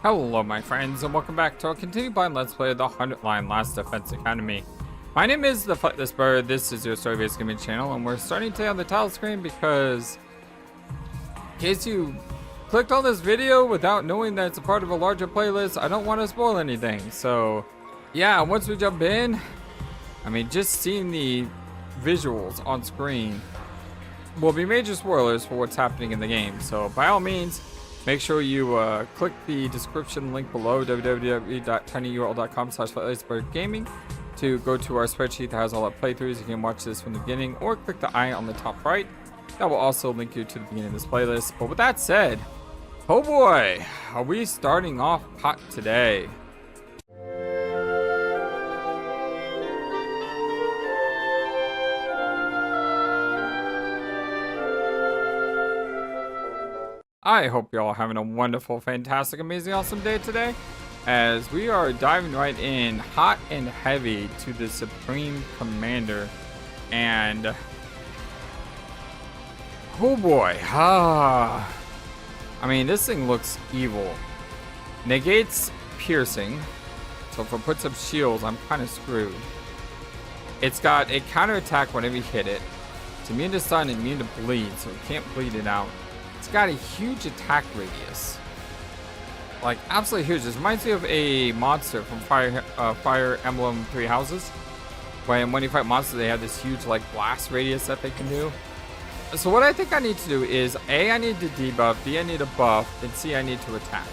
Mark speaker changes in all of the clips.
Speaker 1: Hello my friends and welcome back to our continued blind let's play of the 100 Line Last Defense Academy. My name is the FlightlessBird, this is your story-based gaming channel, and we're starting today on the title screen because in case you clicked on this video without knowing that it's a part of a larger playlist, I don't want to spoil anything. So yeah, once we jump in, I mean just seeing the visuals on screen will be major spoilers for what's happening in the game. So by all means, make sure you click the description link below, www.tinyurl.com/FlightlessBirdGaming, to go to our spreadsheet that has all our playthroughs. You can watch this from the beginning, or click the eye on the top right. That will also link you to the beginning of this playlist. But with that said, oh boy, are we starting off hot today. I hope you're all having a wonderful, fantastic, amazing, awesome day today, as we are diving right in hot and heavy to the Supreme Commander. And oh boy, I mean this thing looks evil. Negates piercing, so if it puts up shields I'm kind of screwed. It's got a counterattack whenever you hit it. It's immune to stun and immune to bleed, so it can't bleed it out. It's got a huge attack radius, like absolutely huge. This reminds me of a monster from Fire Emblem Three Houses, when you fight monsters they have this huge like blast radius that they can do. So what I think I need to do is A, I need to debuff, B, I need to buff, and C, I need to attack.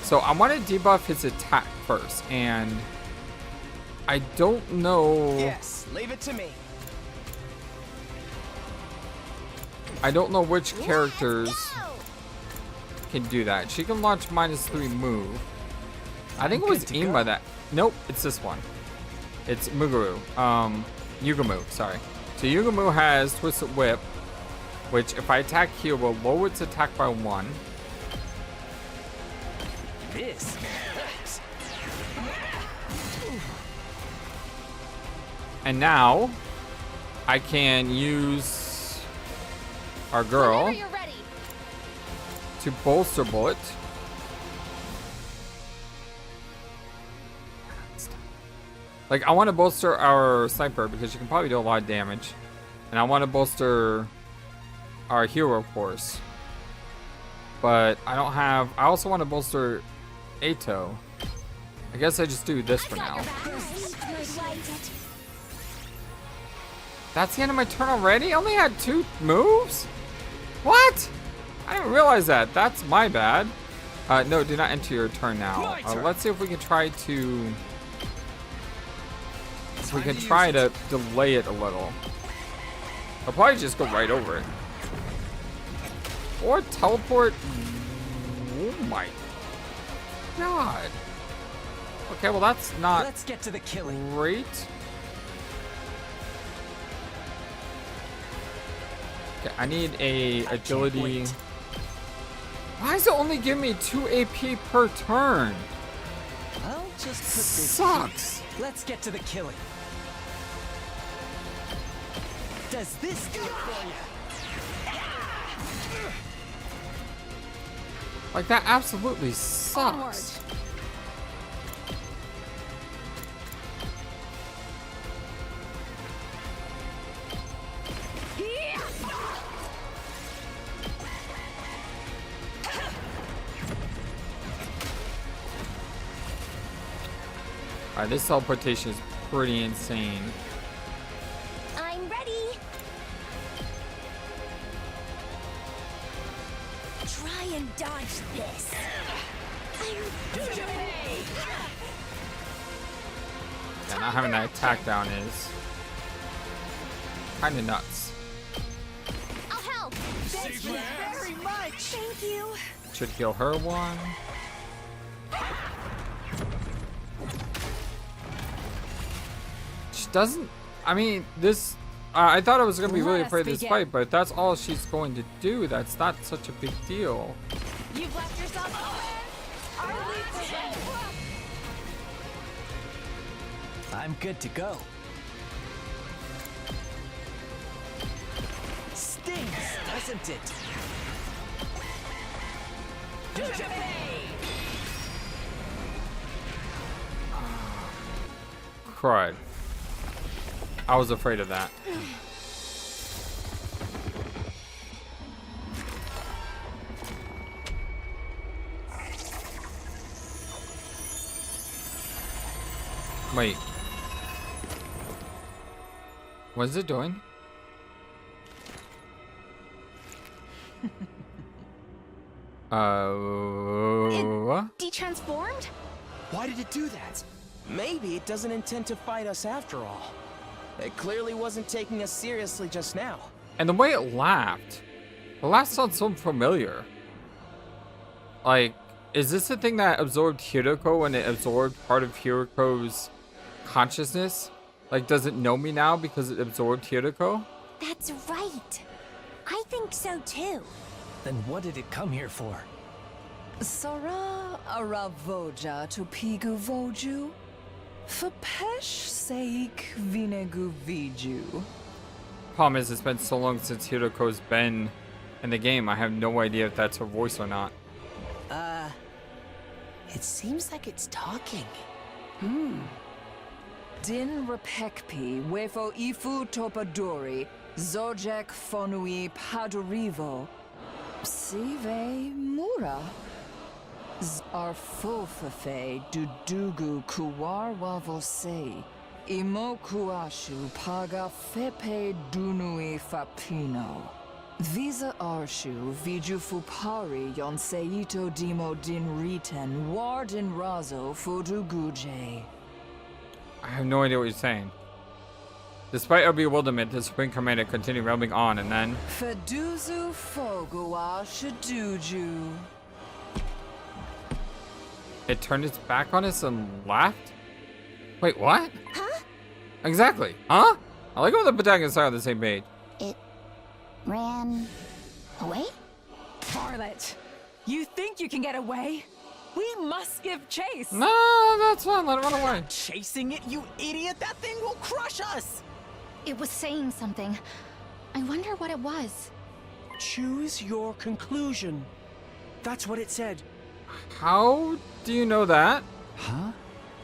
Speaker 1: So I want to debuff his attack first, and I don't know.
Speaker 2: Yes, leave it to me.
Speaker 1: I don't know which characters can do that. She can launch -3 move. I think it was aimed by that. Nope, it's this one. It's Yugumu, sorry. So Yugumu has Twisted Whip, which if I attack here will lower its attack by 1.
Speaker 2: This.
Speaker 1: And now I can use our girl to bolster bullet. Like I want to bolster our sniper because she can probably do a lot of damage, and I want to bolster our hero of course, but I don't have. I also want to bolster Ato. I guess I just do this for now. That's the end of my turn already? I only had 2 moves? What? I didn't realize that. That's my bad. No, do not enter your turn now. Let's see if we can try to... delay it a little. I'll probably just go right over it. Or teleport. Oh my god. Okay, well that's not...
Speaker 2: Let's get to the killing.
Speaker 1: Great. Okay, I need a agility. Why does it only give me 2 AP per turn?
Speaker 2: I'll just put this
Speaker 1: sucks.
Speaker 2: here. Let's get to the killing. Does this do it for you?
Speaker 1: Like that absolutely sucks. Alright, this teleportation is pretty insane.
Speaker 3: I'm ready. Try and dodge this.
Speaker 1: Yeah, not having that attack down is kind of nuts.
Speaker 3: I'll help. Thank you very much. Thank you.
Speaker 1: Should heal her one. Doesn't, I mean, this, I thought I was going to be really afraid of this fight, but if that's all she's going to do, that's not such a big deal.
Speaker 3: You've left yourself
Speaker 2: I'm good to go. Stings, doesn't it?
Speaker 1: crud. I was afraid of that. Wait. What is it doing? What?
Speaker 3: Detransformed?
Speaker 2: Why did it do that?
Speaker 4: Maybe it doesn't intend to fight us after all. It clearly wasn't taking us seriously just now.
Speaker 1: And the way it laughed. The laugh sounds so familiar. Like, is this the thing that absorbed Hiroko when it absorbed part of Hiroko's consciousness? Like, does it know me now because it absorbed Hiroko?
Speaker 3: That's right. I think so too.
Speaker 2: Then what did it come here for?
Speaker 5: Sara aravoja to pigu voju. For pesh sake vinegu viju.
Speaker 1: Problem is, it's been so long since Hiroko's been in the game, I have no idea if that's her voice or not.
Speaker 4: It seems like it's talking.
Speaker 5: Din repekpi wefo ifu topadori. Zojek fonui padurivo. Sive mura. Arfofafe dudugu kuwar wavose. Imo kuashu paga fepe dunui fapino. Visa arshu viju fupari yonseito dimo din riten wardin razo fuduguje.
Speaker 1: I have no idea what you're saying. Despite our bewilderment, the Supreme Commander continued rambling on, and then...
Speaker 5: Feduzu fogua shaduju.
Speaker 1: It turned its back on us and laughed? Wait, what?
Speaker 3: Huh?
Speaker 1: Exactly. Huh? I like how the protagonists are on the same page.
Speaker 3: It ran away?
Speaker 6: Varlet, you think you can get away? We must give chase.
Speaker 1: No, that's fine. Let it run away.
Speaker 4: Chasing it, you idiot! That thing will crush us!
Speaker 3: It was saying something. I wonder what it was.
Speaker 7: Choose your conclusion. That's what it said.
Speaker 1: How do you know that?
Speaker 2: Huh?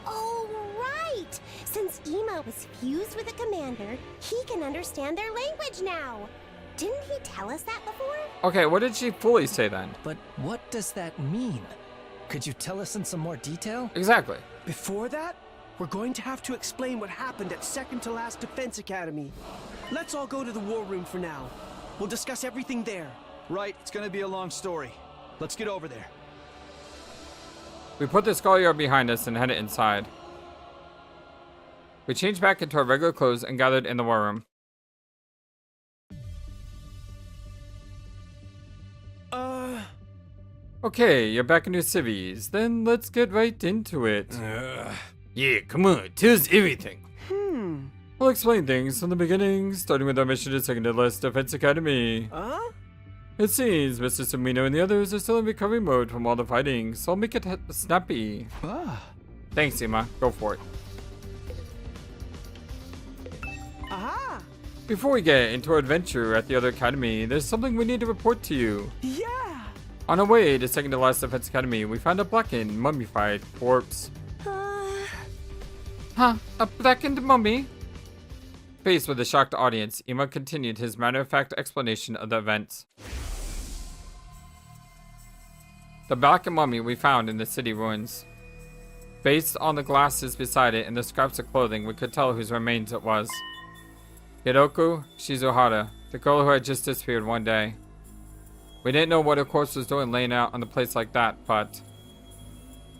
Speaker 3: Oh, right! Since Ema was fused with the commander, he can understand their language now. Didn't he tell us that before?
Speaker 1: Okay, what did she fully say then?
Speaker 2: But what does that mean? Could you tell us in some more detail?
Speaker 1: Exactly.
Speaker 7: Before that, we're going to have to explain what happened at second to last Defense Academy. Let's all go to the war room for now. We'll discuss everything there.
Speaker 8: Right, it's gonna be a long story. Let's get over there.
Speaker 1: We put the schoolyard behind us and headed inside. We changed back into our regular clothes and gathered in the war room. Okay, you're back in your civvies. Then let's get right into it. Yeah, come on, tell us everything. We'll explain things from the beginning, starting with our mission to second to last Defense Academy. It seems Mr. Sumino and the others are still in recovery mode from all the fighting, so I'll make it snappy. Thanks, Ema. Go for it.
Speaker 7: Aha!
Speaker 1: Before we get into our adventure at the other academy, there's something we need to report to you.
Speaker 7: Yeah!
Speaker 1: On our way to second to last Defense Academy, we found a blackened, mummified corpse. Huh? A blackened mummy? Faced with a shocked audience, Ema continued his matter-of-fact explanation of the events. The blackened mummy we found in the city ruins. Based on the glasses beside it and the scraps of clothing, we could tell whose remains it was. Hiroko Shizuhara, the girl who had just disappeared one day. We didn't know what her corpse was doing laying out on the place like that, but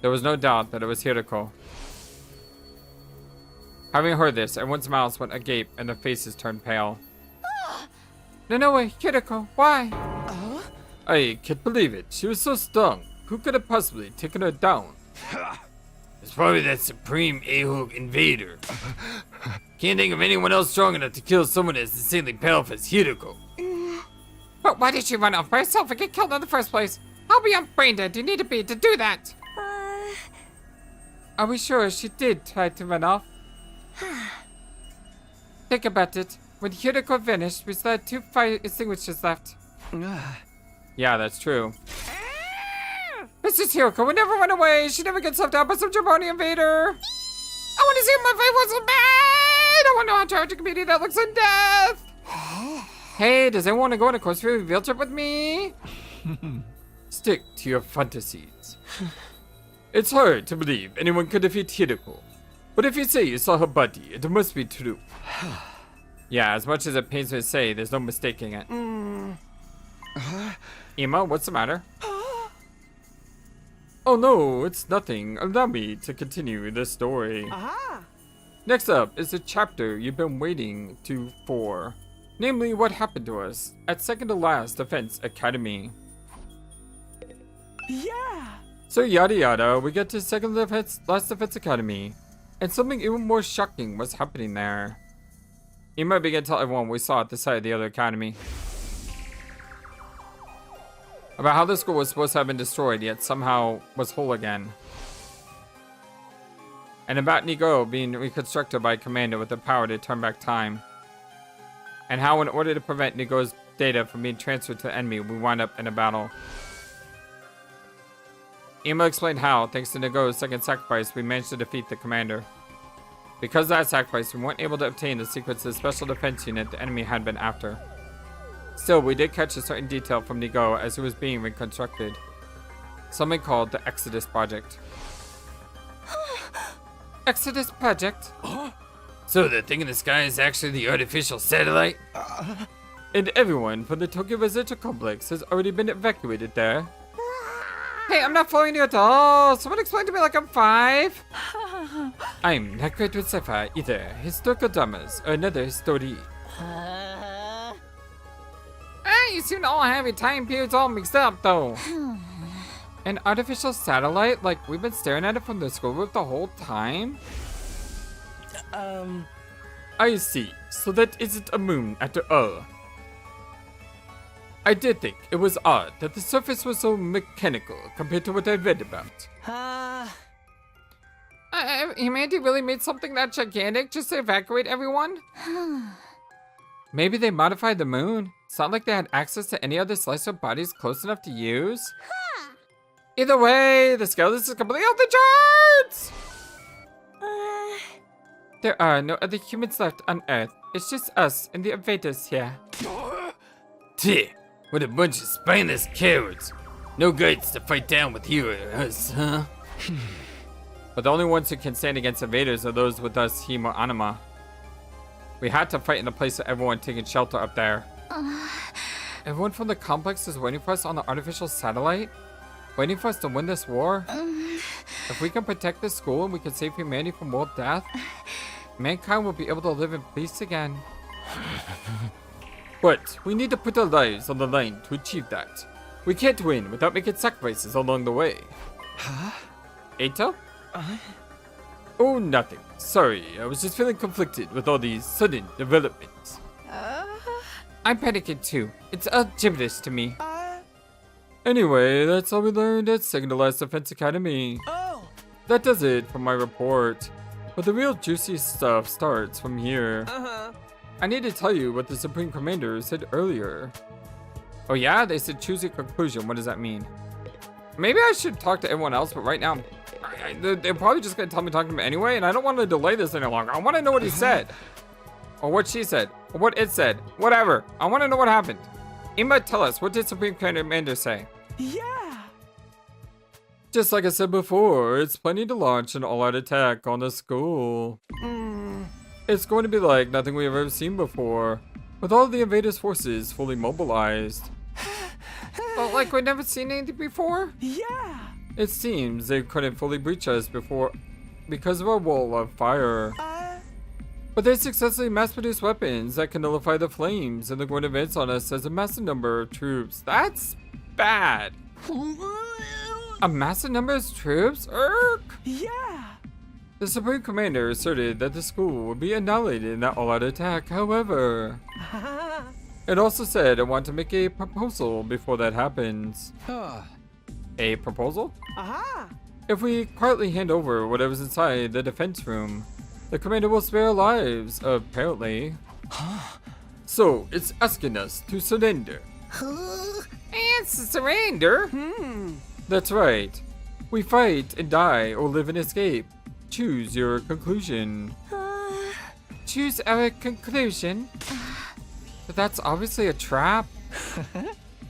Speaker 1: there was no doubt that it was Hiroko. Having heard this, everyone's mouths went agape and their faces turned pale. No way, Hiroko, why? I can't believe it. She was so stung. Who could have possibly taken her down? It's probably that supreme a-hog invader. Can't think of anyone else strong enough to kill someone as insanely powerful as Hiroko. But why did she run off by herself and get killed in the first place? How beyond brain dead do you need to be to do that? Are we sure she did try to run off? Think about it. When Hiroko vanished, we still had 2 fire extinguishers left. Yeah, that's true. Mrs. Hiroko would never run away. She never gets left out by some jabroni invader. I want to see what my fate wasn't bad! I want to know how tragic a beauty that looks in death! Hey, does anyone want to go on a course field trip with me? Stick to your fantasies. It's hard to believe anyone could defeat Hideko. But if you say you saw her body, it must be true. Yeah, as much as it pains me to say, there's no mistaking it. Ima, what's the matter? Oh no, it's nothing. Allow me to continue the story. Next up is the chapter you've been waiting for. Namely, what happened to us at second to last Defense Academy.
Speaker 7: Yeah!
Speaker 1: So yada yada, we get to last Defense Academy. And something even more shocking was happening there. Ima began to tell everyone we saw at the site of the other academy. About how the school was supposed to have been destroyed, yet somehow was whole again. And about Nigo being reconstructed by a commander with the power to turn back time. And how in order to prevent Nigo's data from being transferred to the enemy, we wind up in a battle. Ima explained how, thanks to Nigo's second sacrifice, we managed to defeat the commander. Because of that sacrifice, we weren't able to obtain the secrets of the special defense unit the enemy had been after. Still, we did catch a certain detail from Nigo as he was being reconstructed. Something called the Exodus Project. Exodus Project? So the thing in the sky is actually the artificial satellite? And everyone from the Tokyo Residential Complex has already been evacuated there. Hey, I'm not following you at all. Someone explain to me like I'm 5. I'm not great with sci-fi either. Historical dramas or another story. You seem to all have your time periods all mixed up, though. An artificial satellite? Like, we've been staring at it from the school roof the whole time? I see. So that isn't a moon after all. I did think it was odd that the surface was so mechanical compared to what I read about. Humanity really made something that gigantic just to evacuate everyone? Maybe they modified the moon. It's not like they had access to any other slice of bodies close enough to use. Either way, the scale of this is completely off the charts! There are no other humans left on Earth. It's just us and the invaders here. What a bunch of spineless cowards. No guts to fight down with you or us, huh? But the only ones who can stand against invaders are those with us, Himo Anima. We had to fight in the place of everyone taking shelter up there. Everyone from the complex is waiting for us on the artificial satellite? Waiting for us to win this war? If we can protect this school and we can save humanity from world death, mankind will be able to live in peace again. But we need to put our lives on the line to achieve that. We can't win without making sacrifices along the way. Eito? Oh, nothing. Sorry, I was just feeling conflicted with all these sudden developments. I'm panicking too. It's all gibberish to me. Anyway, that's all we learned at second to last Defense Academy. That does it for my report. But the real juicy stuff starts from here. I need to tell you what the Supreme Commander said earlier. Oh yeah? They said choose your conclusion. What does that mean? Maybe I should talk to everyone else, but right now, they're probably just going to tell me to talk to him anyway, and I don't want to delay this any longer. I want to know what he said. Or what she said. Or what it said. Whatever. I want to know what happened. Ima, tell us, what did Supreme Commander say?
Speaker 7: Yeah!
Speaker 1: Just like I said before, it's planning to launch an all-out attack on the school. It's going to be like nothing we've ever seen before, with all the invaders' forces fully mobilized. But like we've never seen anything before?
Speaker 7: Yeah!
Speaker 1: It seems they couldn't fully breach us before because of our wall of fire. But they successfully mass-produced weapons that can nullify the flames, and they're going to advance on us as a massive number of troops. That's bad. A massive number of troops? Urk!
Speaker 7: Yeah!
Speaker 1: The Supreme Commander asserted that the school would be annihilated in that all-out attack. However, it also said it wanted to make a proposal before that happens. A proposal? If we quietly hand over whatever's inside the defense room, the commander will spare our lives, apparently. So, it's asking us to surrender. It's surrender? That's right. We fight and die or live and escape. Choose your conclusion. Choose our conclusion? But that's obviously a trap.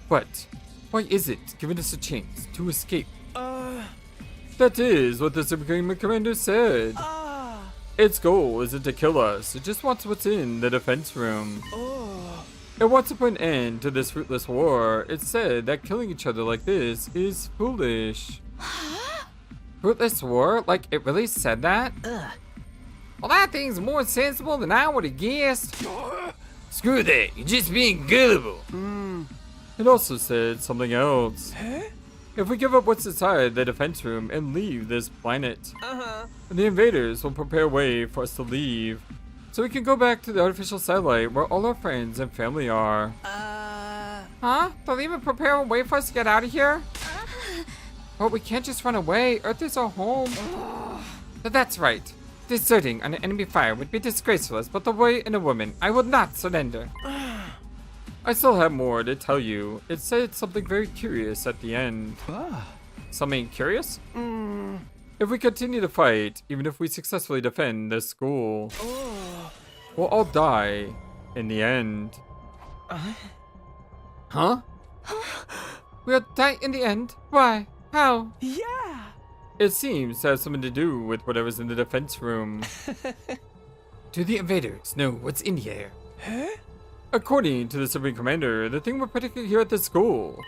Speaker 1: But why is it giving us a chance to escape? That is what the Supreme Commander said. Its goal isn't to kill us, it just wants what's in the defense room. It wants to put an end to this fruitless war. It said that killing each other like this is foolish. Fruitless war? Like, it really said that? Well, that thing's more sensible than I would have guessed. Screw that, you're just being gullible. It also said something else. If we give up what's inside the defense room and leave this planet, the invaders will prepare a way for us to leave, so we can go back to the artificial satellite where all our friends and family are. Huh? They'll even prepare a way for us to get out of here? But we can't just run away. Earth is our home. But that's right. Deserting under enemy fire would be disgraceful as both a boy and a woman. I will not surrender. I still have more to tell you. It said something very curious at the end. Something curious? If we continue to fight, even if we successfully defend this school, we'll all die in the end. Huh? We'll die in the end? Why? How?
Speaker 7: Yeah!
Speaker 1: It seems to have something to do with whatever's in the defense room. Do the invaders know what's in here? According to the Supreme Commander, the thing we're protecting here at the school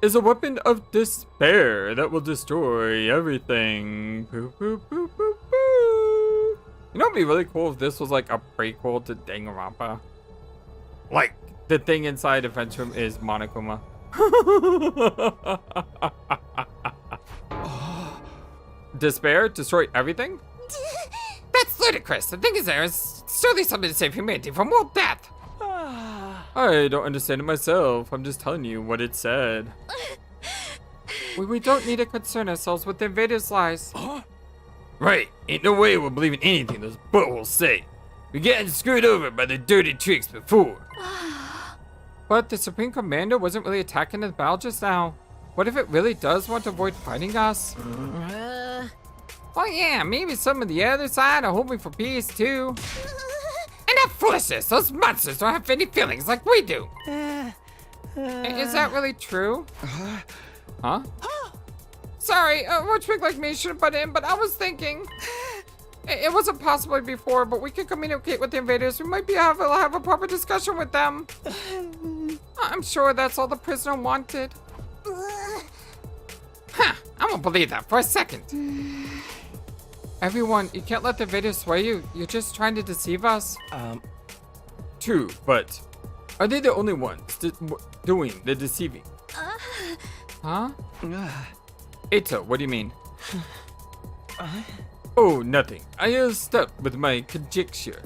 Speaker 1: is a weapon of despair that will destroy everything. Boo, boo, boo, boo, boo. You know what'd be really cool if this was like a prequel to Danganronpa? Like, the thing inside the defense room is Monokuma. Despair? Destroy everything? That's ludicrous. The thing is there is surely something to save humanity from world death. I don't understand it myself. I'm just telling you what it said. We don't need to concern ourselves with the invaders' lies. Right. Ain't no way we're believing anything those buttholes say. We're getting screwed over by their dirty tricks before. But the Supreme Commander wasn't really attacking the battle just now. What if it really does want to avoid fighting us? Oh yeah, maybe some of the other side are hoping for peace too. And that foolishness! Those monsters don't have any feelings like we do! Is that really true? Huh? Sorry, a twig like me should have butt in, but I was thinking... It wasn't possible before, but we can communicate with the invaders. We might be able to have a proper discussion with them. I'm sure that's all the prisoner wanted. Huh, I won't believe that for a second. Everyone, you can't let the invaders sway you. You're just trying to deceive us. True, but are they the only ones doing the deceiving? Huh? Eita, what do you mean? Oh, nothing. I stuck with my conjecture.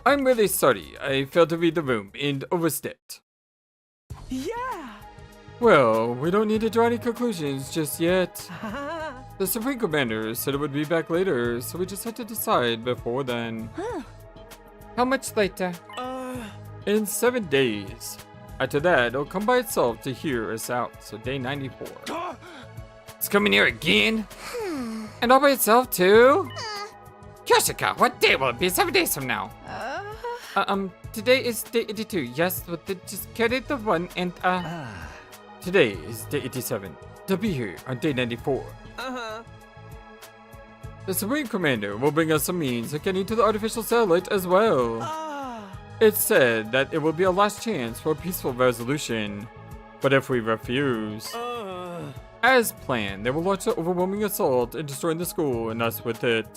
Speaker 1: I'm really sorry. I failed to read the room and overstepped.
Speaker 7: Yeah!
Speaker 1: Well, we don't need to draw any conclusions just yet. The Supreme Commander said it would be back later, so we just had to decide before then. How much later? In 7 days. After that, it'll come by itself to hear us out, so day 94. It's coming here again? And all by itself too? Kyoshika, what day will it be 7 days from now? Today is day 82, yes, but just carry the one and today is day 87. To be here on day 94. The Supreme Commander will bring us some means of getting to the artificial satellite as well. It's said that it will be a last chance for a peaceful resolution. But if we refuse, as planned, they will launch an overwhelming assault and destroy the school and us with it.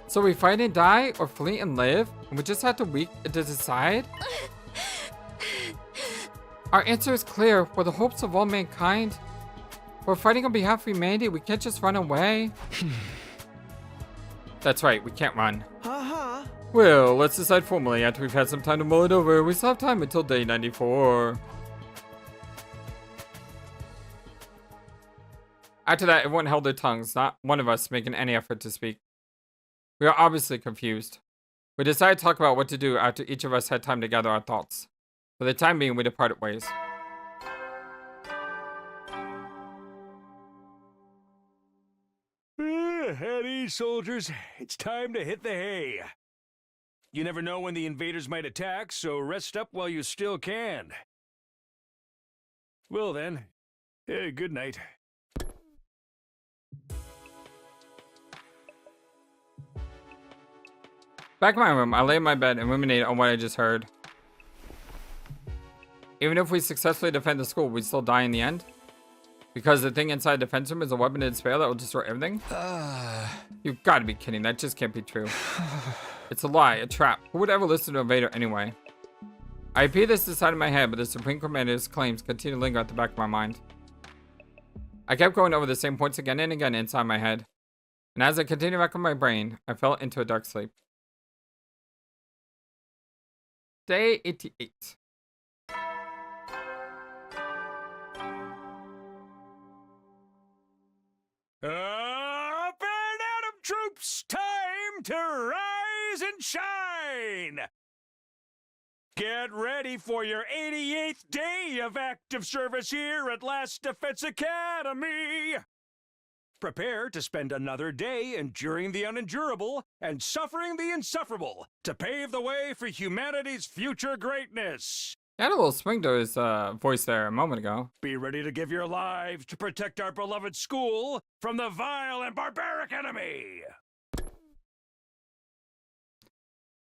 Speaker 1: So we fight and die, or flee and live, and we just have to decide? Our answer is clear. For the hopes of all mankind, we're fighting on behalf of humanity. We can't just run away. That's right, we can't run. Well, let's decide formally after we've had some time to mull it over. We still have time until day 94. After that, everyone held their tongues, not one of us making any effort to speak. We are obviously confused. We decided to talk about what to do after each of us had time to gather our thoughts. For the time being, we departed ways.
Speaker 8: At ease, soldiers. It's time to hit the hay. You never know when the invaders might attack, so rest up while you still can. Well then, good night.
Speaker 1: Back in my room, I lay in my bed and ruminate on what I just heard. Even if we successfully defend the school, we still die in the end? Because the thing inside the defense room is a weapon to despair that will destroy everything? You've got to be kidding. That just can't be true. It's a lie, a trap. Who would ever listen to a Vader anyway? I repeat this inside of my head, but the Supreme Commander's claims continue to linger at the back of my mind. I kept going over the same points again and again inside my head. And as I continued back in my brain, I fell into a dark sleep. Day 88.
Speaker 8: Up and Atom troops, time to rise and shine! Get ready for your 88th day of active service here at Last Defense Academy! Prepare to spend another day enduring the unendurable and suffering the insufferable to pave the way for humanity's future greatness.
Speaker 1: He had a little swing to his voice there a moment ago.
Speaker 8: Be ready to give your lives to protect our beloved school from the vile and barbaric enemy.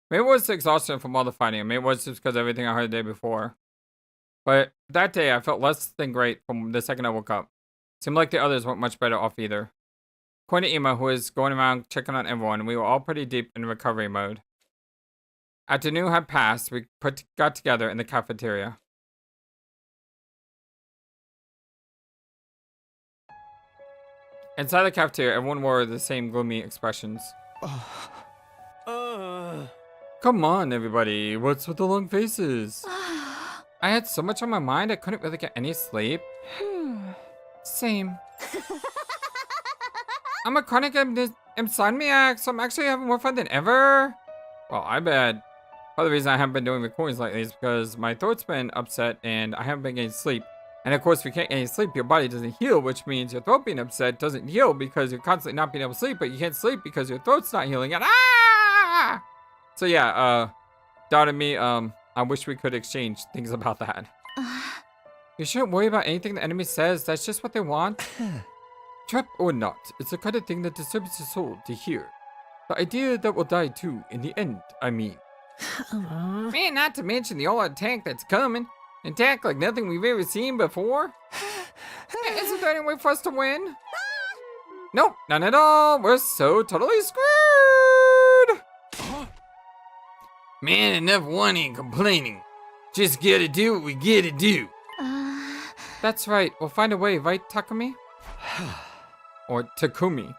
Speaker 1: Maybe it was the exhaustion from all the fighting. Maybe it was just because of everything I heard the day before. But that day, I felt less than great from the second I woke up. Seemed like the others weren't much better off either. According to Ema, who was going around checking on everyone, we were all pretty deep in recovery mode. After noon had passed, we got together in the cafeteria. Inside the cafeteria, everyone wore the same gloomy expressions. Come on, everybody. What's with the long faces? I had so much on my mind, I couldn't really get any sleep. Same. I'm a chronic insomniac, so I'm actually having more fun than ever. Well, I bet. Part of the reason I haven't been doing recordings lately is because my throat's been upset and I haven't been getting sleep. And of course, if you can't get any sleep, your body doesn't heal, which means your throat being upset doesn't heal because you're constantly not being able to sleep, but you can't sleep because your throat's not healing. And So yeah, Dot and me, I wish we could exchange things about that. You shouldn't worry about anything the enemy says. That's just what they want. Trap or not, it's the kind of thing that disturbs your soul to hear. The idea that we'll die too, in the end, I mean. Man, not to mention the all-out tank that's coming. An attack like nothing we've ever seen before. Isn't there any way for us to win? Nope, none at all. We're so totally screwed. Man, enough whining and complaining. Just gotta do what we gotta do. That's right. We'll find a way, right, Takumi? Or Takumi.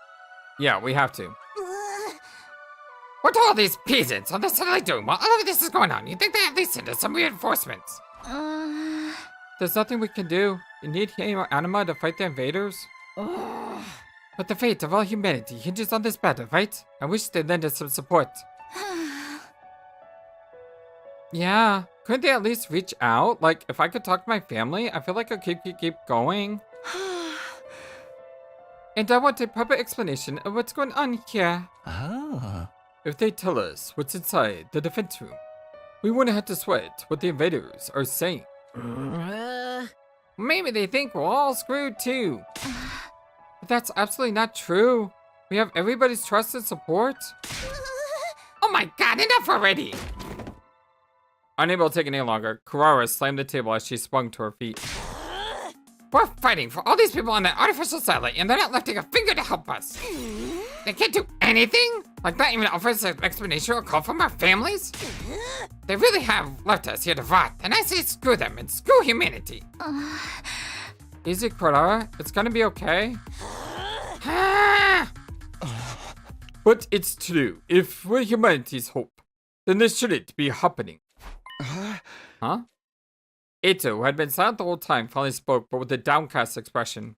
Speaker 1: Yeah, we have to. What are all these peasants on the satellite dome while all of this is going on? You think they at least send us some reinforcements? There's nothing we can do. You need Hero Anima to fight the invaders. But the fate of all humanity hinges on this battle, right? I wish they'd lend us some support. Yeah, couldn't they at least reach out? Like, if I could talk to my family, I feel like I could keep going. And I want a proper explanation of what's going on here. If they tell us what's inside the defense room, we wouldn't have to sweat what the invaders are saying. Maybe they think we're all screwed too. But that's absolutely not true. We have everybody's trust and support. Oh my god, enough already! Unable to take it any longer, Karua slammed the table as she sprung to her feet. We're fighting for all these people on that artificial satellite, and they're not lifting a finger to help us. They can't do anything? Like not even offer us an explanation or call from our families? They really have left us here to rot, and I say screw them and screw humanity. Easy, Karua. It's gonna be okay. But it's true. If we're humanity's hope, then this shouldn't be happening. Huh? Ito, who had been silent the whole time, finally spoke, but with a downcast expression.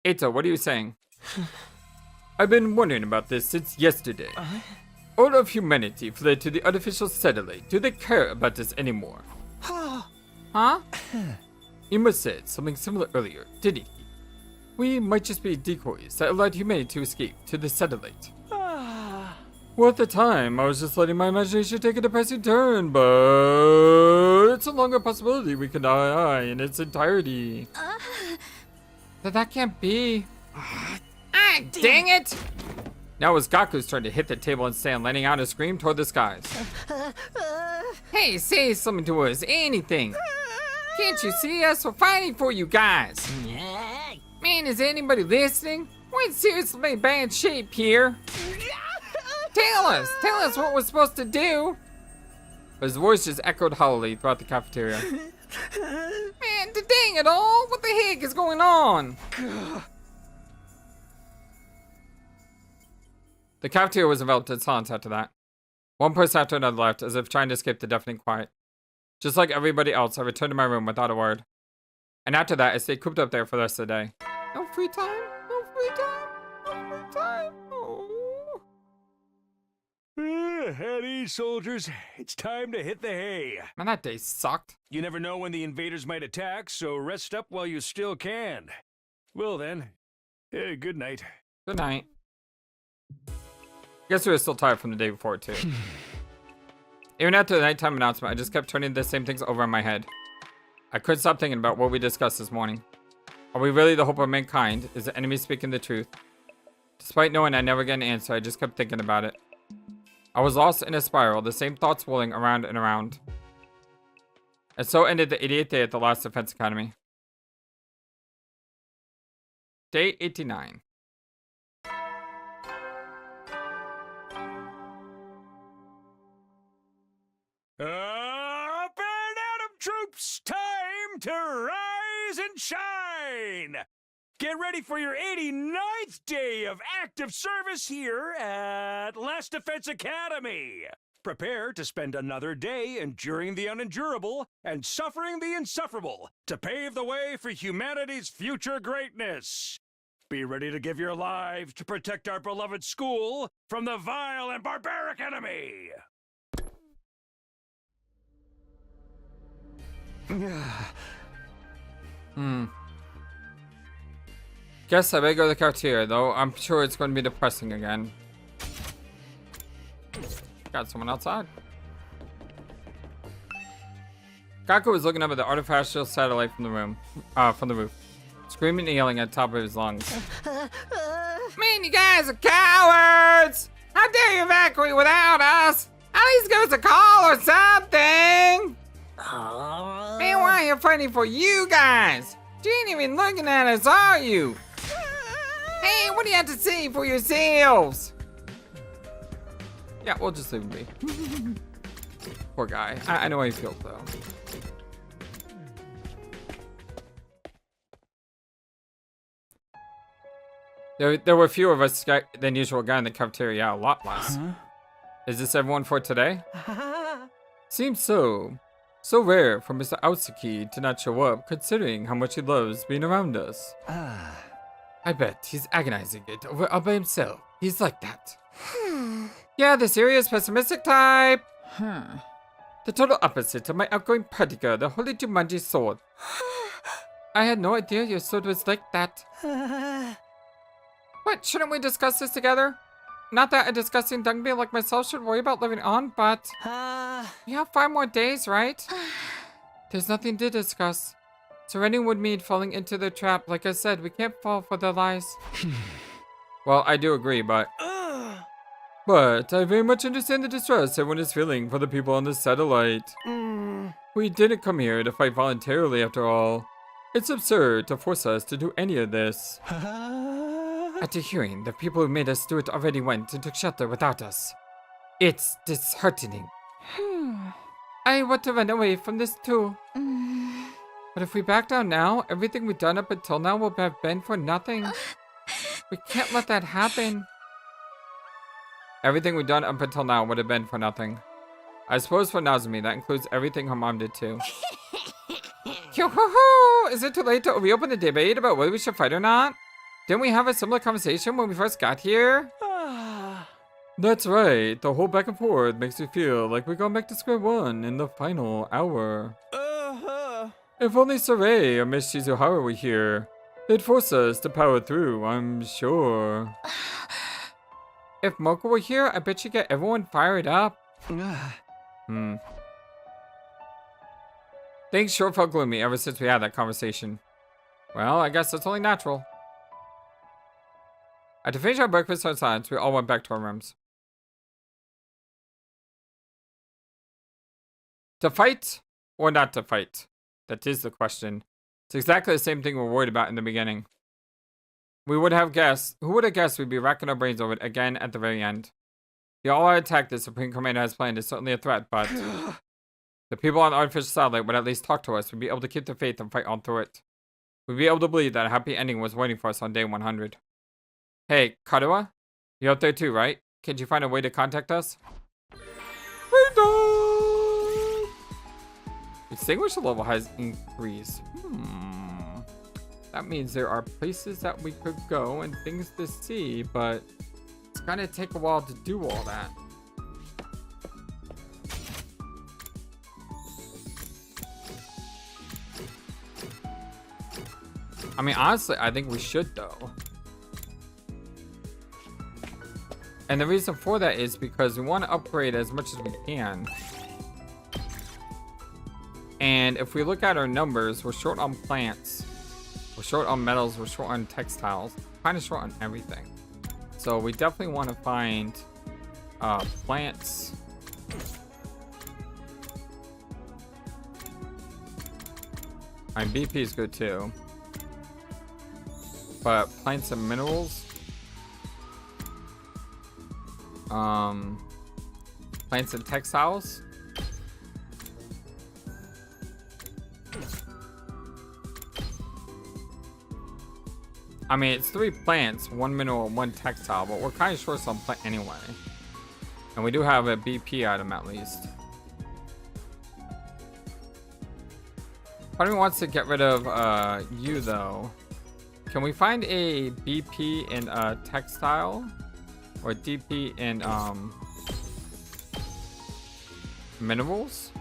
Speaker 1: Ito, what are you saying? I've been wondering about this since yesterday. All of humanity fled to the artificial satellite. Do they care about us anymore? Huh? Ima said something similar earlier, didn't he? We might just be decoys that allowed humanity to escape to the satellite. Well, at the time, I was just letting my imagination take a depressing turn, but it's a longer possibility we could die in its entirety. That can't be. Dang it! Now it was Gaku's turn to hit the table and stand, letting out a scream toward the skies. Hey, say something to us, anything. Can't you see us? We're fighting for you guys. Man, is anybody listening? We're in seriously bad shape here. Tell us what we're supposed to do. But his voice just echoed hollowly throughout the cafeteria. Man, dang it all! What the heck is going on? The cafeteria was enveloped in silence after that. One person after another left, as if trying to escape the deafening quiet. Just like everybody else, I returned to my room without a word. And after that, I stayed cooped up there for the rest of the day. No free time, no free time, no free time. Oh.
Speaker 8: At ease, soldiers. It's time to hit the hay.
Speaker 1: Man, that day sucked.
Speaker 8: You never know when the invaders might attack, so rest up while you still can. Well then, good night.
Speaker 1: Good night. Guess we were still tired from the day before, too. Even after the nighttime announcement, I just kept turning the same things over in my head. I couldn't stop thinking about what we discussed this morning. Are we really the hope of mankind? Is the enemy speaking the truth? Despite knowing I never get an answer, I just kept thinking about it. I was lost in a spiral, the same thoughts whirling around and around. And so ended the 88th day at the last Defense Academy. Day 89.
Speaker 8: Up and atom troops! Time to rise and shine! Get ready for your 89th day of active service here at Last Defense Academy. Prepare to spend another day enduring the unendurable and suffering the insufferable to pave the way for humanity's future greatness. Be ready to give your lives to protect our beloved school from the vile and barbaric enemy.
Speaker 1: Guess I better go to the cafeteria, though. I'm sure it's going to be depressing again. Got someone outside. Gaku was looking up at the artificial satellite from the roof, screaming and yelling at the top of his lungs. Man, you guys are cowards! How dare you evacuate without us? At least give us a call or something! Man, why are you fighting for you guys? You ain't even looking at us, are you? Hey, what do you have to say for yourselves? Yeah, we'll just leave him be. Poor guy. I know how he feels, though. There were fewer of us than usual guy in the cafeteria. Yeah, a lot less. Is this everyone for today? Seems so. So rare for Mr. Aotsuki to not show up, considering how much he loves being around us. I bet he's agonizing it over all by himself. He's like that. Yeah, the serious, pessimistic type. The total opposite of my outgoing party girl, the Holy Jumanji sword. I had no idea your sword was like that. What, shouldn't we discuss this together? Not that a disgusting dungbean like myself should worry about living on, but... we have 5 more days, right? There's nothing to discuss. Surrendering would mean falling into their trap. Like I said, we can't fall for their lies. Well, I do agree, but... But I very much understand the distress everyone is feeling for the people on the satellite. We didn't come here to fight voluntarily after all. It's absurd to force us to do any of this. After hearing the people who made us do it already went and took shelter without us. It's disheartening. I want to run away from this too. But if we back down now, everything we've done up until now will have been for nothing. We can't let that happen. Everything we've done up until now would have been for nothing. I suppose for Nazumi, that includes everything her mom did too. Is it too late to reopen the debate about whether we should fight or not? Didn't we have a similar conversation when we first got here? That's right. The whole back and forth makes me feel like we're going back to square one in the final hour. If only Sirei or Miss Shizuhara were here, They'd force us to power through, I'm sure. If Mocha were here, I bet she'd get everyone fired up. Things sure felt gloomy ever since we had that conversation. Well, I guess it's only natural. After finishing our breakfast in silence, we all went back to our rooms. To fight or not to fight? That is the question. It's exactly the same thing we were worried about in the beginning. Who would have guessed we'd be racking our brains over it again at the very end? The all-out attack the Supreme Commander has planned is certainly a threat, but the people on the artificial satellite would at least talk to us. We'd be able to keep the faith and fight on through it. We'd be able to believe that a happy ending was waiting for us on day 100. Hey, Karua? You're up there too, right? Can't you find a way to contact us? Extinguisher level has increased. That means there are places that we could go and things to see, but it's gonna take a while to do all that. I mean, honestly, I think we should though. And the reason for that is because we want to upgrade as much as we can. And if we look at our numbers, we're short on plants. We're short on metals, we're short on textiles, kind of short on everything. So we definitely want to find plants. And BP is good too. But plants and minerals. Plants and textiles. I mean, it's 3 plants, 1 mineral, 1 textile, but we're kind of short some plant anyway. And we do have a BP item at least. Part of me wants to get rid of you though. Can we find a BP in textile? Or DP in minerals?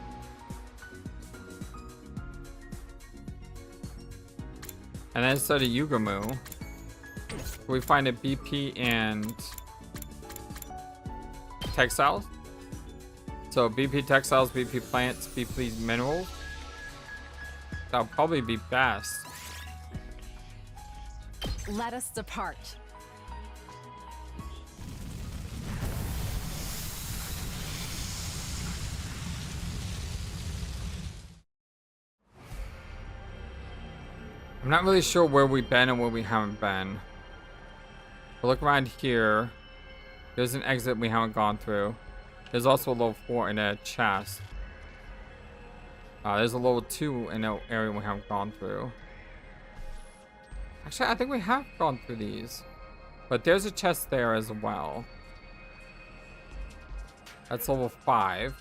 Speaker 1: And then instead of Yugamu, we find a BP and textiles. So BP textiles, BP plants, BP minerals. That'll probably be best.
Speaker 6: Let us depart.
Speaker 1: I'm not really sure where we've been and where we haven't been. We'll look around here. There's an exit we haven't gone through. There's also a level 4 in a chest. There's a level 2 in an area we haven't gone through. Actually, I think we have gone through these. But there's a chest there as well. That's level 5.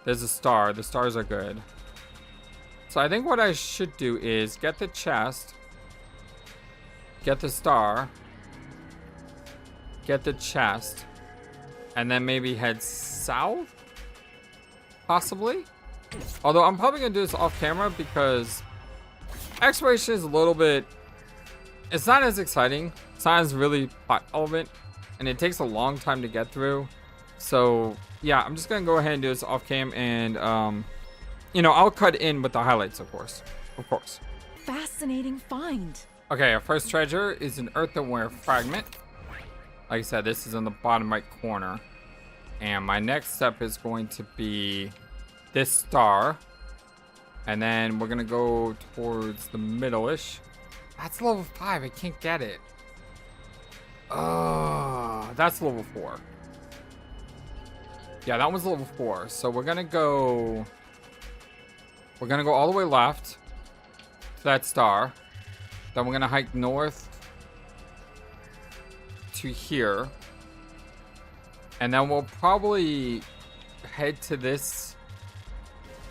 Speaker 1: There's a star. The stars are good. So I think what I should do is get the chest, get the star, get the chest, and then maybe head south? Possibly? Although I'm probably going to do this off camera because exploration is a little bit... It's not as exciting. It's not as really plot relevant. And it takes a long time to get through. So yeah, I'm just going to go ahead and do this off cam and... you know, I'll cut in with the highlights, of course. Of course.
Speaker 6: Fascinating find.
Speaker 1: Okay, our first treasure is an earthenware fragment. Like I said, this is in the bottom right corner. And my next step is going to be this star. And then we're going to go towards the middle-ish. That's level 5. I can't get it. That's level 4. Yeah, that one's level 4. So we're going to go... We're going to go all the way left to that star. Then we're going to hike north to here. And then we'll probably head to this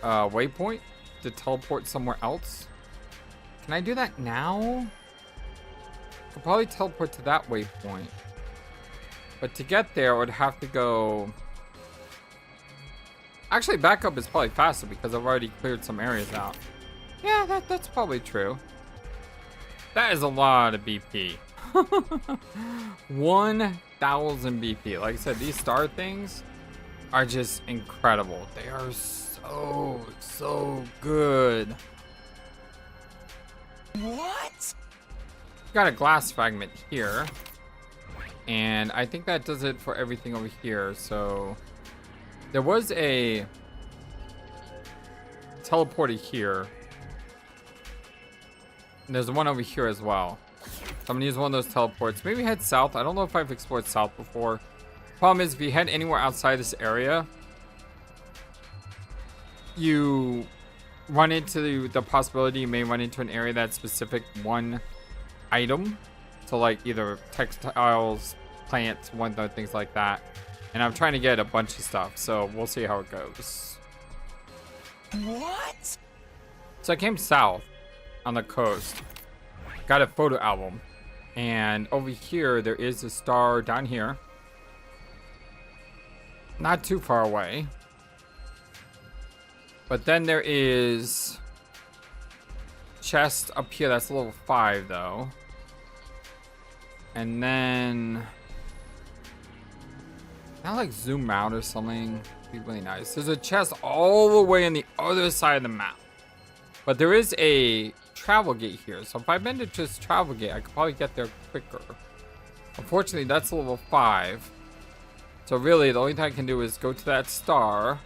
Speaker 1: waypoint to teleport somewhere else. Can I do that now? I'll probably teleport to that waypoint. But to get there, I would have to go... Actually, backup is probably faster because I've already cleared some areas out. Yeah, that's probably true. That is a lot of BP. 1,000 BP. Like I said, these star things are just incredible. They are so good.
Speaker 4: What?
Speaker 1: Got a glass fragment here. And I think that does it for everything over here. So there was a teleporter here. And there's one over here as well. So I'm gonna use one of those teleports. Maybe head south. I don't know if I've explored south before. Problem is, if you head anywhere outside this area, you run into the possibility you may run into an area that's specific one item. So like either textiles, plants, things like that. And I'm trying to get a bunch of stuff. So we'll see how it goes.
Speaker 4: What?
Speaker 1: So I came south on the coast. Got a photo album. And over here, there is a star down here. Not too far away. But then there is chest up here. That's level 5 though. And then can I like zoom out or something? Be really nice. There's a chest all the way on the other side of the map. But there is a travel gate here. So if I've been to just travel gate, I could probably get there quicker. Unfortunately, that's level 5. So really, the only thing I can do is go to that star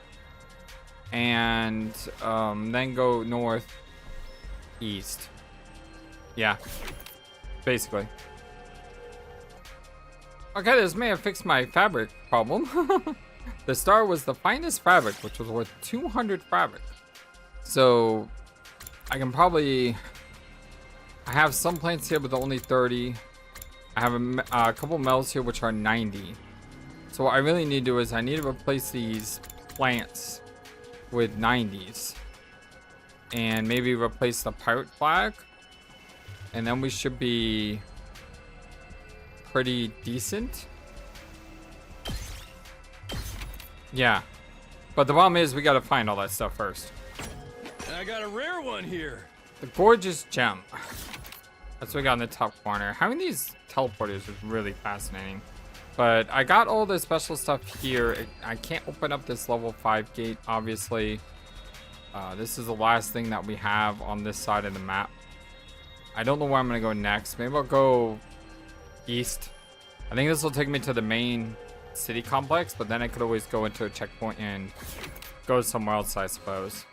Speaker 1: and then go northeast. Yeah, basically. Okay, this may have fixed my fabric problem. The star was the finest fabric, which was worth 200 fabric. So I can probably... I have some plants here, but only 30. I have a couple metals here, which are 90. So what I really need to do is I need to replace these plants with 90s. And maybe replace the pirate flag. And then we should be pretty decent. Yeah. But the problem is we gotta find all that stuff first.
Speaker 8: I got a rare one here.
Speaker 1: The gorgeous gem. That's what we got in the top corner. Having these teleporters is really fascinating. But I got all the special stuff here. I can't open up this level 5 gate, obviously. This is the last thing that we have on this side of the map. I don't know where I'm going to go next. Maybe I'll go east. I think this will take me to the main city complex, but then I could always go into a checkpoint and go somewhere else, I suppose.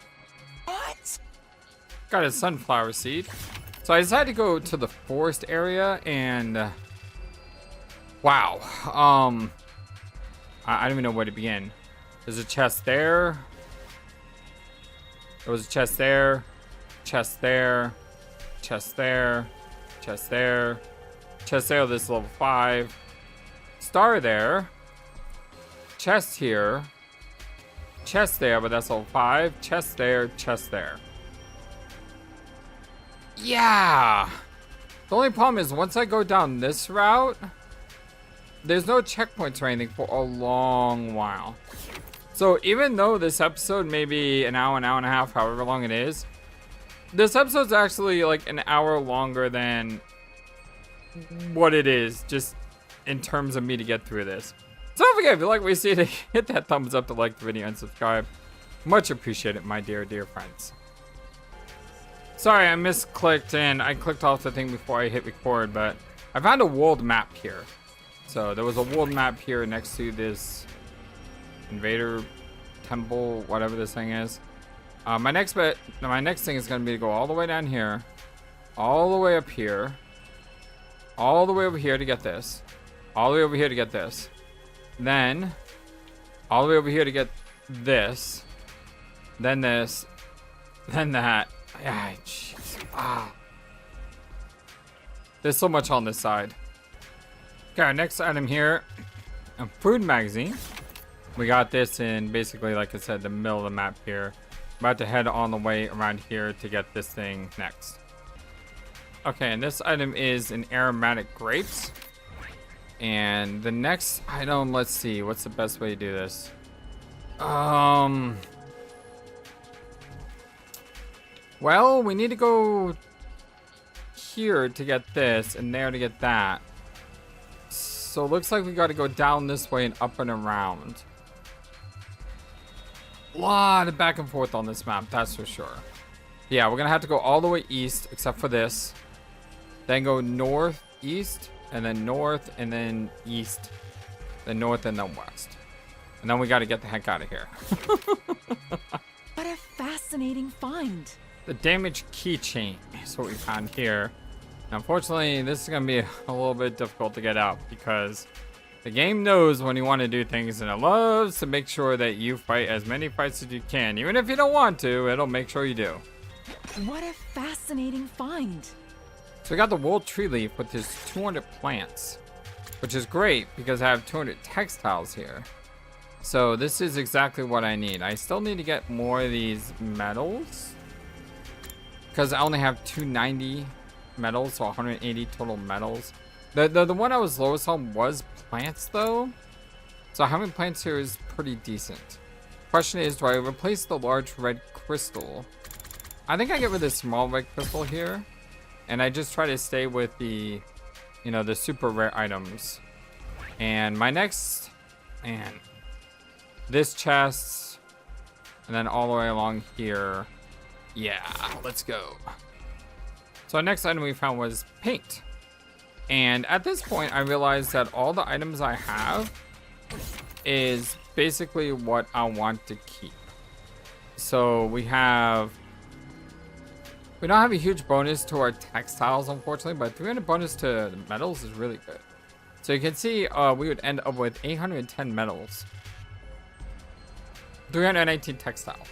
Speaker 4: What?
Speaker 1: Got a sunflower seed. So I decided to go to the forest area and... wow. I don't even know where to begin. There's a chest there. There was a chest there. Chest there. Chest there. Chest there. Chest there. This is level 5. Star there. Chest here. Chest there, but that's level 5. Chest there. Chest there. Yeah. The only problem is once I go down this route, there's no checkpoints or anything for a long while. So even though this episode may be an hour and a half, however long it is, this episode's actually like an hour longer than what it is, just in terms of me to get through this. So don't forget, if you like what you see, to hit that thumbs up to like the video and subscribe. Much appreciated, my dear friends. Sorry, I misclicked and I clicked off the thing before I hit record, but I found a world map here. So there was a world map here next to this invader temple, whatever this thing is. My next thing is going to be to go all the way down here, all the way up here, all the way over here to get this, all the way over here to get this, then all the way over here to get this, then this, then that. Ah, jeez. Ah. There's so much on this side. Okay, our next item here, a food magazine. We got this in basically, like I said, the middle of the map here. About to head on the way around here to get this thing next. Okay, and this item is an aromatic grapes. And the next item, let's see, what's the best way to do this? Well, we need to go here to get this and there to get that. So it looks like we got to go down this way and up and around. A lot of back and forth on this map, that's for sure. Yeah, we're gonna have to go all the way east except for this. Then go north, east, and then north, and then east, then north, and then west. And then we got to get the heck out of here.
Speaker 6: What a fascinating find.
Speaker 1: The damaged keychain is what we found here. Now, unfortunately, this is going to be a little bit difficult to get out because the game knows when you want to do things, and it loves to make sure that you fight as many fights as you can. Even if you don't want to, it'll make sure you do.
Speaker 6: What a fascinating find.
Speaker 1: So we got the World Tree Leaf with his 200 plants, which is great because I have 200 textiles here. So this is exactly what I need. I still need to get more of these metals because I only have 290 metals, so 180 total metals. The one I was lowest on was plants though, so having plants here is pretty decent. Question is, do I replace the large red crystal? I think I get rid of the small red crystal here, and I just try to stay with the, you know, the super rare items. And my next, man, this chest, and then all the way along here. Yeah, let's go. So our next item we found was paint. And at this point, I realized that all the items I have is basically what I want to keep. So we don't have a huge bonus to our textiles, unfortunately, but 300 bonus to the metals is really good. So you can see we would end up with 810 metals. 319 textile.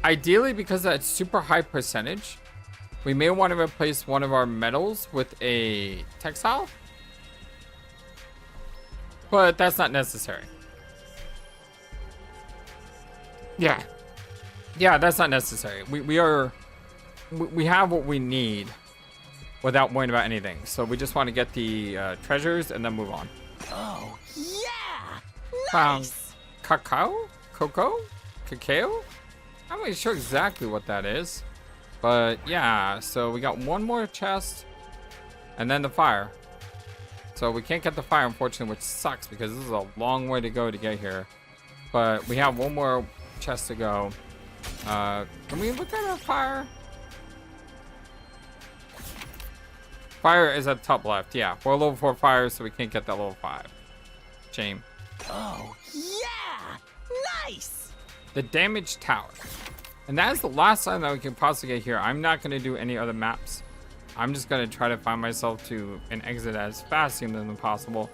Speaker 1: Ideally, because that's super high percentage, we may want to replace one of our metals with a textile, but that's not necessary. Yeah, that's not necessary. We have what we need without worrying about anything. So we just want to get the treasures and then move on.
Speaker 4: Oh, yeah!
Speaker 1: Nice! Cacao? Cacao? I'm not really sure exactly what that is. But yeah, so we got one more chest and then the fire. So we can't get the fire, unfortunately, which sucks because this is a long way to go to get here. But we have one more chest to go. Can we look at our fire? Fire is at the top left. Yeah, we're level 4 fire, so we can't get that level 5. Shame.
Speaker 4: Oh, yeah! Nice!
Speaker 1: The damaged tower. And that is the last time that we can possibly get here. I'm not going to do any other maps. I'm just going to try to find myself to an exit as fast as possible